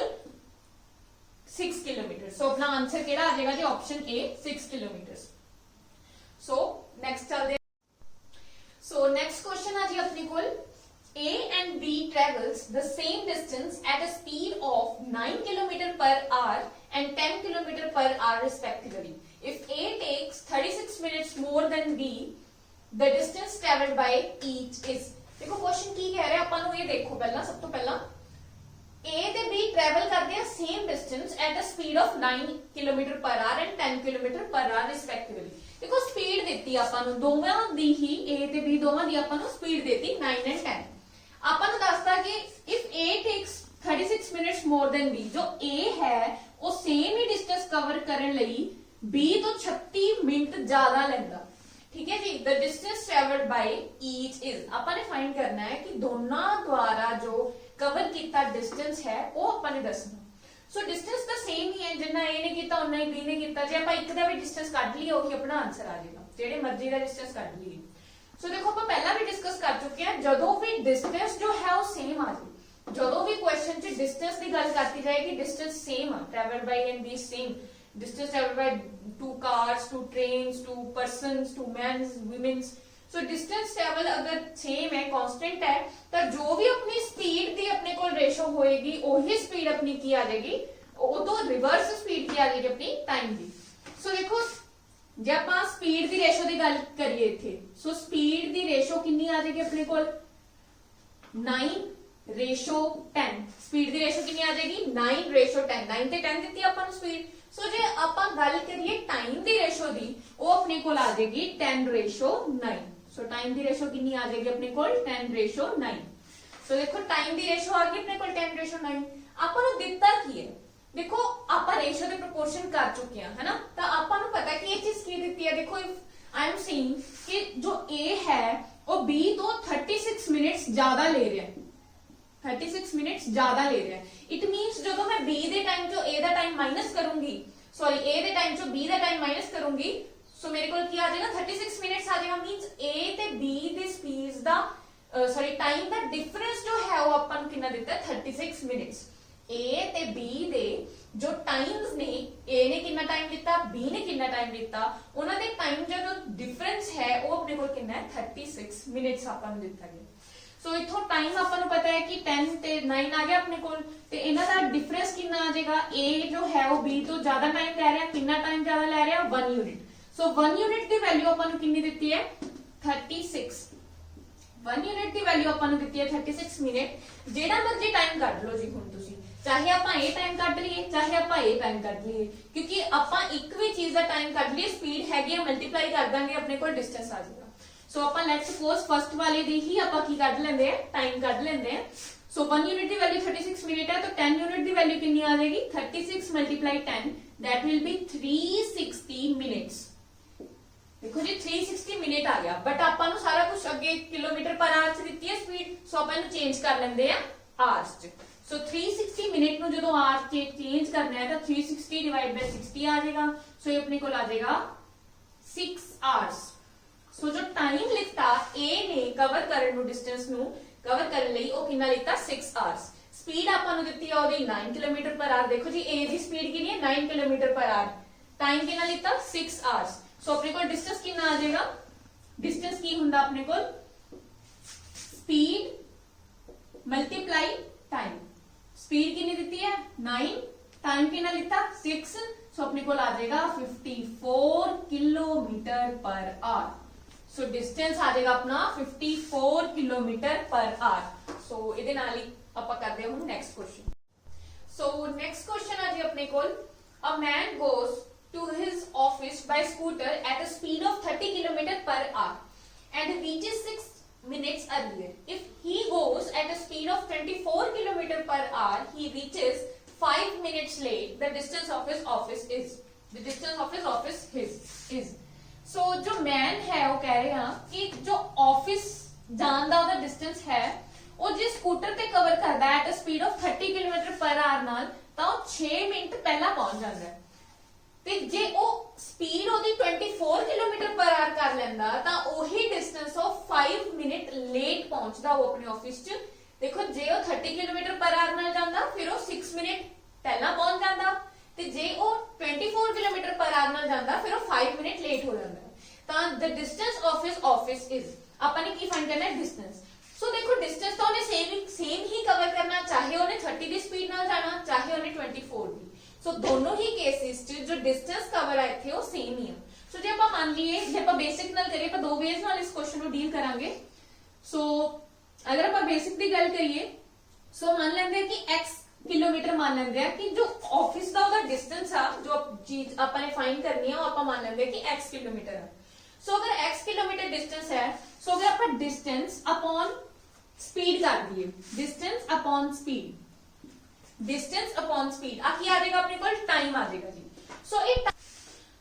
6 किलोमीटर। सो अपना आंसर केड़ा आ जाएगा जी ऑप्शन ए 6 किलोमीटर। सो नेक्स्ट चलते सो नेक्स्ट क्वेश्चन आ जी अपने कोल A and B travels the same distance at a speed of 9 km per hour and 10 km per hour respectively. If A takes 36 minutes more than B, the distance traveled by each is। देखो question की कह रहे हैं अपन ये देखो पहला सब तो पहला A ਤੇ B ट्रैवल करते हैं same distance at a speed of 9 kilometre per our and 10 kilometre per our respectively. देखो स्पीड देती ਆਪਾਂ ਨੂੰ ਦੋਵਾਂ ਦੀ ਹੀ A ਤੇ B ਦੋਵਾਂ ਦੀ ਆਪਾਂ ਨੂੰ ਸਪੀਡ ਦੇਤੀ 9 ਐਂਡ 10। ਆਪਾਂ ਨੂੰ ਦੱਸਦਾ ਕਿ if A takes 36 minutes more than B, ਜੋ A ਹੈ ਉਹ ਸੇਮ ਹੀ ਡਿਸਟੈਂਸ ਕਵਰ ਕਰਨ ਲਈ B ਤੋਂ 36 ਮਿੰਟ ਜ਼ਿਆਦਾ ਲੈਂਦਾ। ठीक है जी, the distance traveled by each is ਆਪਾਂ ਨੇ फाइंड करना है कि दोनों द्वारा जो कवर किया डिस्टेंस है वो ਆਪਾਂ ਨੇ ਦੱਸਣਾ। सो डिस्टेंस ਤਾਂ सेम ही है, जिन्ना A ने ਕੀਤਾ ਉਨਾ ਹੀ B ਨੇ ਕੀਤਾ। ਜੇ ਆਪਾਂ ਇੱਕ ਦਾ ਵੀ डिस्टेंस ਕੱਢ ਲਈਏ ਉਹੀ ਆਪਣਾ ਆਨਸਰ ਆ ਜਾਏਗਾ, ਜਿਹੜੇ ਮਰਜ਼ੀ ਦਾ डिस्टेंस ਕੱਢ ਲਈਏ। ਸੋ ਦੇਖੋ ਆਪਾਂ ਪਹਿਲਾਂ ਵੀ ਡਿਸਕਸ ਕਰ ਚੁੱਕੇ ਹਾਂ, ਜਦੋਂ ਵੀ डिस्टेंस जो है वो सेम ਆ ਜਾਏ, ਜਦੋਂ ਵੀ ਕੁਐਸਚਨ 'ਚ डिस्टेंस ਦੀ ਗੱਲ ਕਰਤੀ ਜਾਏਗੀ डिस्टेंस सेम ਆ, travel by and B same, distance traveled by 2 cars, 2 trains, 2 persons, 2 men, women। so distance travel अगर सेम है, कांस्टेंट है, तो जो भी अपनी स्पीड दी अपने को रेशो होएगी वही स्पीड अपनी की आ जाएगी, वो तो रिवर्स स्पीड की आ जाएगी अपनी टाइम दी। सो देखो जे आप स्पीड दी रेशो की गल करिए इथे, सो स्पीड दी रेशो कितनी आ जाएगी अपने को 9:10। स्पीड दी रेशो कितनी आ जाएगी 9:10। 9 ਤੇ 10 ਦਿੱਤੀ ਆਪਾਂ ਨੂੰ स्पीड। सो जे ਆਪਾਂ ਗੱਲ ਕਰੀਏ टाइम ਦੀ रेशो ਦੀ, ਉਹ ਆਪਣੇ ਕੋਲ ਆ ਜਾਏਗੀ 10:9। सो टाइम ਦੀ रेशो ਕਿੰਨੀ ਆ ਜਾਏਗੀ ਆਪਣੇ ਕੋਲ 10:9। सो देखो टाइम ਦੀ रेशो आ गई अपने ਕੋਲ 10:9। ਆਪਾਂ ਨੂੰ ਦਿੱਤਾ ਕੀ ਹੈ, देखो ਆਪਾਂ रेशो ਦੇ प्रोपोर्शन कर चुके हैं, है ना, ਤਾਂ ਆਪਾਂ ਨੂੰ ਪਤਾ ਕਿ ਇਹ ਚੀਜ਼ ਕੀ ਦਿੱਤੀ ਹੈ। देखो आई एम सेइंग कि जो A है वो B ਤੋਂ 36 मिनट्स ज्यादा ले रहा है, 36 मिनट्स ज्यादा ले रहा है। इट मींस जो मैं B ਦੇ टाइम चो A ਦਾ टाइम माइनस करूंगी, सॉरी A ਦੇ टाइम चो B ਦਾ टाइम माइनस करूंगी, सो मेरे को क्या आ जाएगा 36 मिनट्स आ जाएगा। मींस A ਤੇ B ਦੀ स्पीड्स ਦਾ सॉरी टाइम ਦਾ डिफरेंस जो है वो अपन कितना देता है 36 मिनट्स। A ਤੇ B ਦੇ जो टाइम्स ने, A ने कितना टाइम लिता, B ने कितना टाइम लिता, ਉਹਨਾਂ ਦੇ टाइम जो डिफरेंस है वो अपने को कितना है 36 मिनट्स अपन ਨੂੰ ਦਿੱਤਾ ਗਿਆ। सो इथों टाइम अपन को पता है कि 10 ते 9 आ गया अपने को, ते इन्हां दा डिफरेंस कितना आ जाएगा, A जो है वो B तो ज्यादा टाइम ले रहा है, कितना टाइम ज्यादा ले रहा है 1 यूनिट। सो 1 यूनिट की वैल्यू अपन को कितनी दी है 36। 1 यूनिट की वैल्यू अपन को दी है 36 मिनट। जेड़ा मर्जी टाइम कढ लो जी, हुण तुसीं चाहे आपां A टाइम कढ लईए चाहे आपां A टाइम कढ लईए, क्योंकि आपां एक भी चीज का टाइम कढ लईए स्पीड हैगी है, मल्टीप्लाई कर देंगे अपने को डिस्टेंस आ जाएगा। सो अपन लेट्स सपोज फर्स्ट वाले दी ही अपन की कढ लेंदे हैं, टाइम कढ लेंदे हैं। सो 1 यूनिट की वैल्यू 36 मिनट है, तो 10 यूनिट की वैल्यू कितनी आ जाएगी 36 multiply 10, that will B 360 minutes. देखो जी 360 मिनट आ गया, बट अपन सारा कुछ अगे किलोमीटर पर आवर च दी है स्पीड, सो अपन चेंज कर लेंदे हैं आवर्स च। सो 360 मिनट नु जो आवर्स च चेंज करना है तो 360 डिवाइड बाय 60 आ जाएगा। सो ये अपने को आ जाएगा 6 आवर्स। सो जो टाइम लिखता A ने कवर करन नु डिस्टेंस नु कवर करन लई ओ कितना लिखता 6 आवर्स। स्पीड ਆਪਾਂ ਨੂੰ ਦਿੱਤੀ ਆ ਉਹਦੀ 9 किलोमीटर पर आवर। देखो जी A ਦੀ स्पीड कितनी है 9 किलोमीटर पर आवर, टाइम कितना लिखता 6 आवर्स। सो अपने को डिस्टेंस कितना आ जाएगा, डिस्टेंस की ਹੁੰਦਾ अपने को स्पीड मल्टीप्लाई टाइम। स्पीड कितनी दी है 9, टाइम कितना लिखता 6, सो अपने को आ जाएगा 54 kilometre per hour. So distance आ जाएगा अपना 54 किलोमीटर पर आवर। सो ਇਹਦੇ ਨਾਲ ਹੀ ਆਪਾਂ ਕਰਦੇ ਹਾਂ next question. So next question आ जी अपने को, a man goes to his office by scooter at a speed of 30 km per hour and reaches 6 minutes earlier. If he goes at a speed of 24 km per hour, he reaches 5 minutes late. The distance of his office is, the distance of his office is. So जो man है वो कह रहे हैं कि जो office जान दा ਉਹਦਾ distance है ਉਹ ਜੇ ਸਕੂਟਰ ਤੇ ਕਵਰ ਕਰਦਾ ਹੈ at a speed of 30 km per hour ਨਾਲ, ਤਾਂ ਉਹ 6 ਮਿੰਟ ਪਹਿਲਾਂ ਪਹੁੰਚ ਜਾਂਦਾ ਹੈ। ਤੇ ਜੇ ਉਹ ਸਪੀਡ ਉਹਦੀ 24 ਕਿਲੋਮੀਟਰ ਪਰ ਆਰ ਕਰ ਲੈਂਦਾ ਤਾਂ ਉਹੀ ਡਿਸਟੈਂਸ ਉਹ 5 ਮਿੰਟ ਲੇਟ ਪਹੁੰਚਦਾ ਉਹ ਆਪਣੇ ਆਫਿਸ 'ਚ। ਦੇਖੋ ਜੇ ਉਹ 30 ਕਿਲੋਮੀਟਰ ਪਰ ਆਰ ਨਾਲ ਜਾਂਦਾ ਫਿਰ ਉਹ 6 ਮਿੰਟ ਪਹਿਲਾਂ ਪਹੁੰਚ ਜਾਂਦਾ, ਤੇ ਜੇ ਉਹ 24 ਕਿਲੋਮੀਟਰ ਪਰ ਆਰ ਨਾਲ ਜਾਂਦਾ ਫਿਰ ਉਹ 5 ਮਿੰਟ ਲੇਟ ਹੋ ਜਾਂਦਾ ਹੈ। ਤਾਂ the distance of his office is, ਆਪਾਂ ਨੇ ਕੀ ਫਾਈਂਡ ਕਰਨਾ ਹੈ, ਡਿਸਟੈਂਸ। ਸੋ ਦੇਖੋ ਡਿਸਟੈਂਸ ਤਾਂ ਉਹਨੇ ਸੇਮ ਹੀ ਕਵਰ ਕਰਨਾ, ਚਾਹੇ ਉਹਨੇ 30 ਦੀ ਸਪੀਡ ਨਾਲ ਜਾਣਾ ਚਾਹੇ ਉਹਨੇ 24 ਦੀ। ਸੋ ਦੋਨੋਂ ਹੀ ਕੇਸਿਸ 'ਚ ਜੋ ਡਿਸਟੈਂਸ ਕਵਰ ਹੈ ਇੱਥੇ ਉਹ ਸੇਮ ਹੀ ਆ। ਸੋ ਜੇ ਆਪਾਂ ਮੰਨ ਲਈਏ, ਜੇ ਆਪਾਂ ਬੇਸਿਕ ਨਾਲ ਕਰੀਏ, ਆਪਾਂ ਦੋ ਵੇਜ਼ ਨਾਲ ਇਸ ਕੁਐਸਚਨ ਨੂੰ ਡੀਲ ਕਰਾਂਗੇ। ਸੋ ਅਗਰ ਆਪਾਂ ਬੇਸਿਕ ਦੀ ਗੱਲ ਕਰੀਏ, ਸੋ ਮੰਨ ਲੈਂਦੇ ਕਿ x ਕਿਲੋਮੀਟਰ ਮੰਨ ਲੈਂਦੇ ਆ ਕਿ ਜੋ ਆਫਿਸ ਦਾ ਉਹਦਾ ਡਿਸਟੈਂਸ ਆ, ਜੋ ਚੀਜ਼ ਆਪਾਂ ਨੇ ਫਾਈਂਡ ਕਰਨੀ ਆ ਉਹ ਆਪਾਂ ਮੰਨ ਲੈਂਦੇ ਕਿ x ਕਿਲੋਮੀਟਰ ਆ। ਸੋ ਅਗਰ x ਕਿਲੋਮੀਟਰ ਡਿਸਟੈਂਸ ਹੈ, ਸੋ ਅਗਰ ਆਪਾਂ ਡਿਸਟੈਂਸ ਅਪॉन स्पीड कर दिए, distance upon speed, distance upon speed आ की आ जाएगा अपने को टाइम आ जाएगा जी।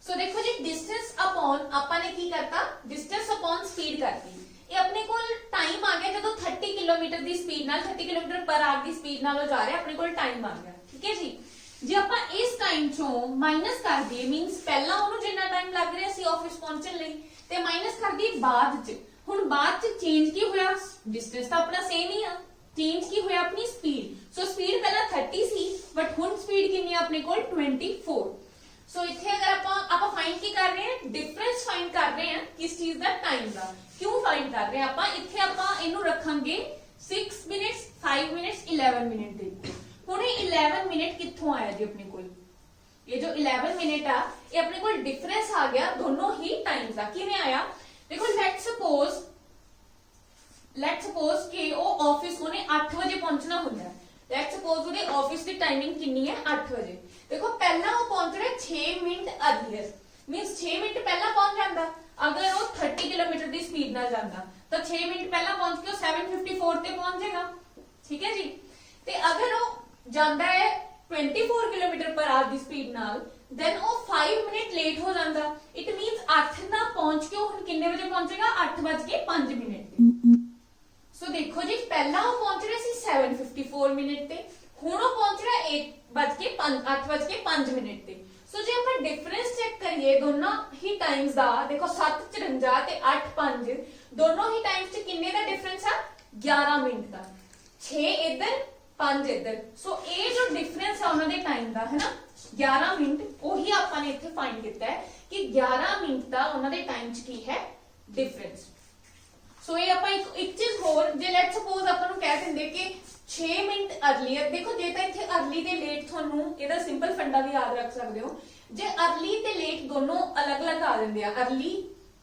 सो देखो जी डिस्टेंस अपॉन अपन ने की करता, डिस्टेंस अपॉन स्पीड करती, ये अपने को टाइम आ गया जब 30 किलोमीटर की स्पीड नाल 30 किलोमीटर पर आवर की स्पीड नाल जा रहे अपने को टाइम आ गया। ठीक है जी, जे अपन इस टाइम चों माइनस कर दिए, मीनस पहला उन्होंने जिन्ना टाइम लग रहा सी ऑफिस पहुंचने लई ते माइनस कर दिए बाद च। ਹੁਣ ਬਾਅਦ ਚ ਚੇਂਜ ਕੀ ਹੋਇਆ, ਡਿਸਟੈਂਸ ਤਾਂ ਆਪਣਾ ਸੇਮ ਹੀ ਆ, ਚੇਂਜ ਕੀ ਹੋਇਆ ਆਪਣੀ ਸਪੀਡ। ਸੋ ਸਪੀਡ ਪਹਿਲਾਂ 30 ਸੀ ਬਟ ਹੁਣ ਸਪੀਡ ਕਿੰਨੀ ਆ ਆਪਣੇ ਕੋਲ 24। ਸੋ ਇੱਥੇ ਅਗਰ ਆਪਾਂ ਫਾਈਂਡ ਕੀ ਕਰ ਰਹੇ ਹਾਂ, ਡਿਫਰੈਂਸ ਫਾਈਂਡ ਕਰ ਰਹੇ ਹਾਂ ਕਿਸ ਚੀਜ਼ ਦਾ, ਟਾਈਮ ਦਾ। ਕਿਉਂ ਫਾਈਂਡ ਕਰ ਰਹੇ ਹਾਂ ਆਪਾਂ, ਇੱਥੇ ਆਪਾਂ ਇਹਨੂੰ ਰੱਖਾਂਗੇ 6 ਮਿੰਟਸ 5 ਮਿੰਟਸ 11 ਮਿੰਟ ਦੇ। ਹੁਣ ਇਹ 11 ਮਿੰਟ ਕਿੱਥੋਂ ਆਇਆ ਜੀ ਆਪਣੇ ਕੋਲ, ਇਹ ਜੋ 11 ਮਿੰਟ ਆ ਇਹ ਆਪਣੇ ਕੋਲ ਡਿਫਰੈਂਸ ਆ ਗਿਆ ਦੋਨੋਂ ਹੀ ਟਾਈਮ ਦਾ। ਕਿਵੇਂ ਆਇਆ देखो, लेट्स सपोज कि वो ऑफिस उन्हें 8 बजे पहुंचना होता है। लेट्स सपोज उन्हें ऑफिस की टाइमिंग कितनी है, 8 बजे। देखो पहला वो पहुंच रहा है 6 मिनट अर्लीयर, मींस 6 मिनट पहला पहुंच जाता। अगर वो 30 किलोमीटर की स्पीड ना जाता तो 6 मिनट पहला पहुंच के 7:54 ते पहुंच जाएगा। ठीक है जी, ते अगर वो जाता है 24 किलोमीटर पर आवर की स्पीड नाल, then ਉਹ 5 ਮਿੰਟ ਲੇਟ ਹੋ ਜਾਂਦਾ। ਇਟ ਮੀਨਸ 8 ਨਾ ਪਹੁੰਚ ਕੇ ਹੁਣ ਕਿੰਨੇ ਵਜੇ ਪਹੁੰਚੇਗਾ, 8:05 ਤੇ। ਸੋ ਦੇਖੋ ਜੀ ਪਹਿਲਾਂ ਉਹ ਪਹੁੰਚ ਰਿਹਾ ਸੀ 7:54 ਮਿੰਟ ਤੇ, ਹੁਣ ਉਹ ਪਹੁੰਚ ਰਿਹਾ 8:05 ਤੇ। ਸੋ ਜੇ ਆਪਾਂ ਡਿਫਰੈਂਸ ਚੈੱਕ ਕਰੀਏ ਦੋਨਾਂ ਹੀ ਟਾਈਮਸ ਦਾ, ਦੇਖੋ 7:54 ਤੇ 8:05 ਦੋਨੋਂ ਹੀ ਟਾਈਮਸ ਚ ਕਿੰਨੇ ਦਾ ਡਿਫਰੈਂਸ ਆ, 11 ਮਿੰਟ ਦਾ। 6 ਇੱਧਰ 5 ਇੱਧਰ। ਸੋ ਇਹ ਜੋ ਡਿਫਰੈਂਸ ਆ ਉਹਨਾਂ ਦੇ ਟਾਈਮ ਦਾ ਹੈ ਨਾ 11 ਮਿੰਟ, ਉਹੀ ਆਪਾਂ ਨੇ ਇੱਥੇ ਫਾਈਂਡ ਕੀਤਾ ਹੈ ਕਿ 11 ਮਿੰਟ ਦਾ ਉਹਨਾਂ ਦੇ ਟਾਈਮ 'ਚ ਕੀ ਹੈ, ਡਿਫਰੈਂਸ। ਸੋ ਇਹ ਆਪਾਂ ਇੱਕ ਚੀਜ਼ ਹੋਰ, ਜੇ ਲੈਟ ਸਪੋਜ਼ ਆਪਾਂ ਨੂੰ ਕਹਿ ਦਿੰਦੇ ਕਿ 6 ਮਿੰਟ अर्ਲੀਅਰ, ਦੇਖੋ ਜੇ ਤਾਂ ਇੱਥੇ अर्ਲੀ ਤੇ ਲੇਟ ਤੁਹਾਨੂੰ ਇਹਦਾ ਸਿੰਪਲ ਫੰਡਾ ਵੀ ਯਾਦ ਰੱਖ ਸਕਦੇ ਹੋ। ਜੇ अर्ਲੀ ਤੇ ਲੇਟ ਦੋਨੋਂ ਅਲੱਗ-ਅਲੱਗ ਆ ਜਾਂਦੇ ਆ, early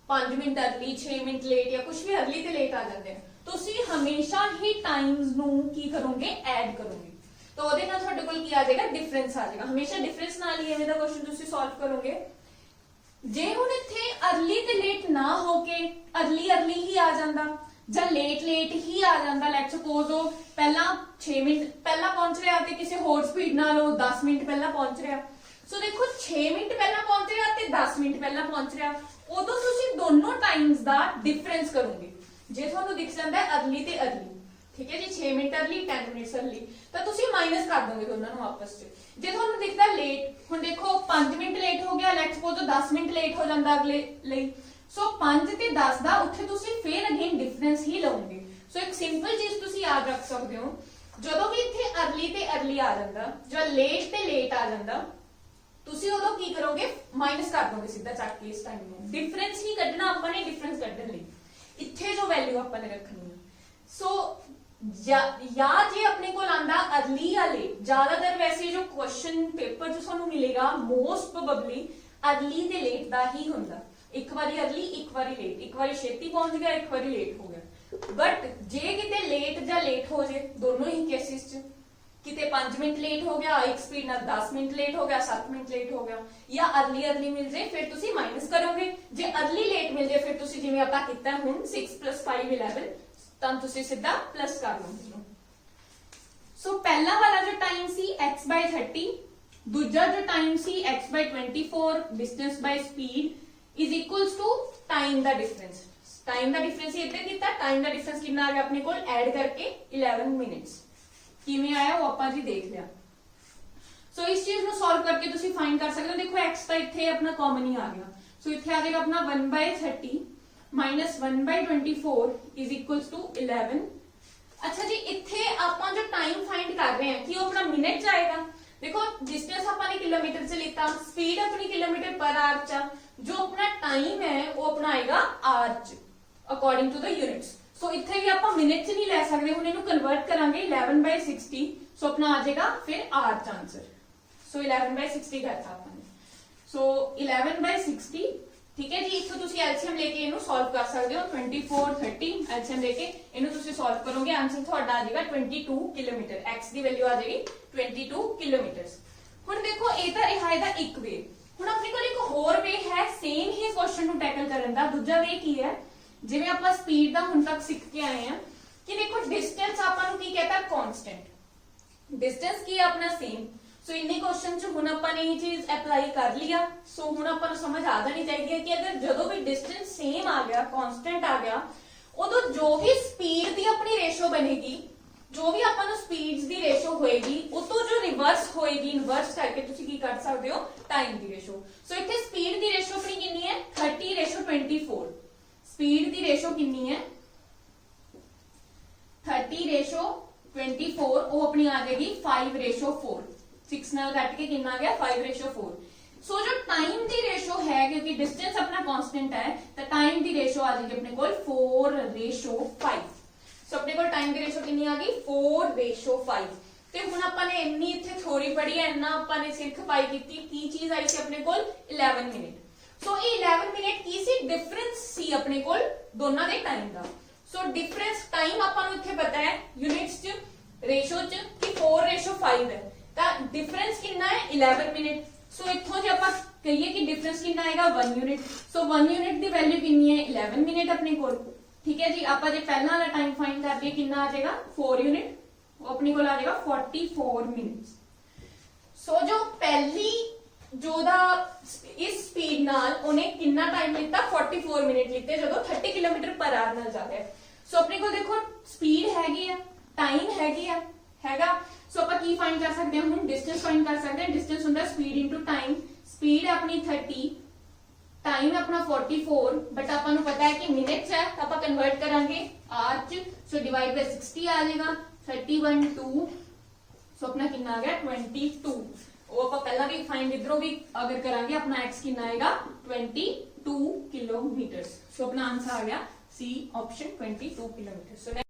5 minute early 6 minute late ਜਾਂ ਕੁਝ ਵੀ अर्ਲੀ ਤੇ ਲੇਟ ਆ ਜਾਂਦੇ ਆ, ਤੁਸੀਂ ਹਮੇਸ਼ਾ ਹੀ ਟਾਈਮਸ ਨੂੰ ਕੀ ਕਰੋਗੇ, ਐਡ ਕਰੋਗੇ। तो ਉਹਦੇ ਨਾਲ ਤੁਹਾਡੇ ਕੋਲ ਕੀ ਆ ਜਾਏਗਾ, ਡਿਫਰੈਂਸ ਆ ਜਾਏਗਾ। ਹਮੇਸ਼ਾ ਡਿਫਰੈਂਸ ਨਾਲ ਹੀ ਐਵੇਂ ਦਾ ਕੁਐਸਚਨ ਤੁਸੀਂ ਸੋਲਵ ਕਰੋਗੇ। ਜੇ ਹੁਣ ਇੱਥੇ अर्ਲੀ ਤੇ ਲੇਟ ਨਾ ਹੋ ਕੇ अर्ਲੀ ਹੀ ਆ ਜਾਂਦਾ ਜਾਂ ਲੇਟ ਹੀ ਆ ਜਾਂਦਾ, ਲੈਟ ਸਪੋਜ਼ ਉਹ ਪਹਿਲਾਂ 6 ਮਿੰਟ ਪਹਿਲਾਂ ਪਹੁੰਚ ਰਿਹਾ ਤੇ ਕਿਸੇ ਹੋਰ ਸਪੀਡ ਨਾਲ ਉਹ 10 ਮਿੰਟ ਪਹਿਲਾਂ ਪਹੁੰਚ ਰਿਹਾ। ਸੋ ਦੇਖੋ 6 ਮਿੰਟ ਪਹਿਲਾਂ ਪਹੁੰਚ ਰਿਹਾ ਤੇ 10 ਮਿੰਟ ਪਹਿਲਾਂ ਪਹੁੰਚ ਰਿਹਾ, ਉਦੋਂ ਤੁਸੀਂ ਦੋਨੋਂ ਟਾਈਮਸ ਦਾ ਡਿਫਰੈਂਸ ਕਰੋਗੇ। ਜੇ ਤੁਹਾਨੂੰ ਦਿਖ ਜਾਂਦਾ ਹੈ अर्ਲੀ ਤੇ अर्ਲੀ, ठीक है जी 6 मिनट अर्ली 10 मिनट अर्ली, तो ਤੁਸੀਂ ਮਾਈਨਸ ਕਰ ਦੋਗੇ ਦੋਨਾਂ ਨੂੰ ਆਪਸ ਚ। ਜੇ ਤੁਹਾਨੂੰ ਦਿਖਦਾ ਲੇਟ, ਹੁਣ ਦੇਖੋ 5 ਮਿੰਟ ਲੇਟ ਹੋ ਗਿਆ, ਲੈਟਸ ਸਪੋਜ਼ 10 ਮਿੰਟ ਲੇਟ ਹੋ ਜਾਂਦਾ ਅਗਲੇ ਲਈ। ਸੋ 5 ਤੇ 10 ਦਾ ਉੱਥੇ ਤੁਸੀਂ ਫੇਰ ਅਗੇਨ ਡਿਫਰੈਂਸ ਹੀ ਲਓਗੇ। ਸੋ ਇੱਕ ਸਿੰਪਲ ਚੀਜ਼ ਤੁਸੀਂ ਯਾਦ ਰੱਖ ਸਕਦੇ ਹੋ, ਜਦੋਂ ਵੀ ਇੱਥੇ अर्ਲੀ ਤੇ अर्ਲੀ ਆ ਜਾਂਦਾ ਜਾਂ ਲੇਟ ਤੇ ਲੇਟ ਆ ਜਾਂਦਾ, ਤੁਸੀਂ ਉਦੋਂ ਕੀ ਕਰੋਗੇ, ਮਾਈਨਸ ਕਰ ਦੋਗੇ ਸਿੱਧਾ ਚੱਕ ਕੇ। ਇਸ ਟਾਈਮ ਨੂੰ ਡਿਫਰੈਂਸ ਨਹੀਂ ਕੱਢਣਾ ਆਪਾਂ ਨੇ, ਡਿਫਰੈਂਸ ਕੱਢਣ ਲਈ ਇੱਥੇ ਜੋ ਵੈਲਿਊ ਆਪਾਂ ਨੇ ਰੱਖਣੀ ਹੈ। ਸੋ या जे अपने को आंदा अर्ली या लेट, ज्यादातर वैसे जो क्वेश्चन पेपर जो सानू मिलेगा मोस्ट प्रोबेबली अर्ली ते लेट दा ही हुंदा। एक बारी अर्ली एक बारी लेट, एक बारी छेती पहुंच गया एक बारी लेट हो गया। बट जे किते लेट या लेट हो जाए दोनों ही केसेस च, किते 5 मिनट लेट हो गया एक स्पीड नाल 10 मिनट लेट हो गया 7 मिनट लेट हो गया, या अर्ली मिल जाए फिर तुसी माइनस करोगे। जे अर्ली लेट मिल जाए फिर तुसी जिवें आपां कीता हुण 6 + 5 11 ਤਾਂ ਤੁਸੀਂ ਸਿੱਧਾ ਪਲੱਸ ਕਰ ਲਓ। ਸੋ ਪਹਿਲਾ ਵਾਲਾ ਜੋ ਟਾਈਮ ਸੀ x/30, ਦੂਜਾ ਜੋ ਟਾਈਮ ਸੀ x/24 distance by speed is equals to time ਦਾ ਡਿਫਰੈਂਸ। ਟਾਈਮ ਦਾ ਡਿਫਰੈਂਸ ਇੱਥੇ ਕੀਤਾ, ਟਾਈਮ ਦਾ ਡਿਫਰੈਂਸ ਕਿੰਨਾ ਆ ਗਿਆ ਆਪਣੇ ਕੋਲ, ਐਡ ਕਰਕੇ 11 ਮਿੰਟਸ। ਕਿਵੇਂ ਆਇਆ ਉਹ ਆਪਾਂ ਜੀ ਦੇਖ ਲਿਆ। ਸੋ ਇਸ ਚੀਜ਼ ਨੂੰ ਸੋਲਵ ਕਰਕੇ ਤੁਸੀਂ ਫਾਈਂਡ ਕਰ ਸਕਦੇ ਹੋ। ਦੇਖੋ x ਤਾਂ ਇੱਥੇ ਆਪਣਾ ਕਾਮਨ ਹੀ ਆ ਗਿਆ, ਸੋ ਇੱਥੇ ਆ ਜਾਏਗਾ ਆਪਣਾ 1/30 माइनस 1/24 इज इक्वल्स टू 11। अच्छा जी इत्थे आपां जो टाइम फाइंड कर रहे हैं कि वो अपना मिनट जाएगा, देखो डिस्टेंस अपने किलोमीटर च लिता, स्पीड अपनी किलोमीटर पर आवर च, जो अपना टाइम है वो अपना आएगा आवर च अकॉर्डिंग टू द यूनिट्स। सो इथे भी आप मिनट च नहीं लै सकते, हुण इहनूं कन्वर्ट करांगे 11/60, सो अपना आ जाएगा फिर आवर च आंसर। सो 11/60 करता आपने, सो 11/60 ठीक है जी। इथों तुसीं एलसीएम लेके इहनूं सॉल्व कर सकते हो, 24 30 एलसीएम लेके इहनूं तुसीं सॉल्व करोगे, आंसर तुहाडा आ जाएगा 22 किलोमीटर। एक्स की वैल्यू आ जाएगी 22 किलोमीटर। हुण देखो ये तां रहा इहदा एक वे, हुण अपने कोल एक होर वे है सेम ही क्वेश्चन नूं टैकल करन दा। दूजा वे की है, जिवें आपां स्पीड दा हुण तक सीख के आए हैं कि देखो डिस्टेंस आपां नूं की कहता कांस्टेंट, डिस्टेंस की है अपना सेम। सो इन्ने क्वेश्चन च हुण आपां ने ये चीज अप्लाई कर लिया। सो हुण आपां नूं समझ आ जानी चाहिए कि अगर जदों भी डिस्टेंस सेम आ गया, कांस्टेंट आ गया, उदों जो भी स्पीड दी अपनी रेशो बनेगी, जो भी आपां नूं स्पीड्स दी रेशो होएगी, उतों जो रिवर्स होएगी, इनवर्स करके तुसीं की कर सकदे हो टाइम दी रेशो। सो इत्थे स्पीड दी रेशो अपनी कितनी है 30:24। स्पीड दी रेशो कितनी है 30:24, वो अपनी आ जाएगी 5:4। 6 नाल कट के कितना आ गया 5:4। सो जो टाइम दी रेशो है, क्योंकि डिस्टेंस अपना कांस्टेंट है, तो टाइम दी रेशो आ जाएगी अपने कोल 4:5। सो अपने कोल टाइम दी रेशो कितनी आ गई 4:5। ते हुण आपां ने इन्नी इत्थे थ्योरी पढ़ी है, इन्ना आपां ने सिर खपाई कीती, की चीज आई सी अपने कोल 11 मिनट। सो ये 11 मिनट की सी डिफरेंस सी अपने कोल दोनों दे टाइम दा। सो डिफरेंस टाइम आपां नूं इत्थे पता है यूनिट्स च, रेशो च कि 4:5 है, डिफरेंस कितना है 11 मिनट। सो इथों जे आपां कहिए कि डिफरेंस कितना आएगा 1 यूनिट। सो 1 यूनिट दी वैल्यू कितनी है 11 मिनट अपने कोल, ठीक है जी। आपां जे पहला वाला टाइम फाइंड कर लिए कितना आ जाएगा 4 यूनिट, वो अपने कोल आ जाएगा 44 मिनट्स। सो जो पहली जो दा इस स्पीड नाल उन्हें कितना टाइम लिता 44 मिनट लिते, जो 30 किलोमीटर पर आवर नाल जा रहा है। सो अपने को देखो स्पीड हैगी है, टाइम हैगी हैगा। सो आप की फाइंड कर सकते हैं, हम डिस्टेंस फाइंड कर सकते हैं। डिस्टेंस होता है स्पीड इनटू टाइम, स्पीड है अपनी 30, टाइम है अपना 44, बट आपको पता है कि मिनट्स है, तो आप कन्वर्ट करांगे आवर च। सो डिवाइड बाय 60 आ जाएगा 31 2। सो अपना कितना आ गया 22। वो आप पहला भी फाइंड इधरों भी अगर करांगे, अपना एक्स कितना आएगा 22 किलोमीटर। सो अपना आंसर आ गया सी ऑप्शन 22 किलोमीटर।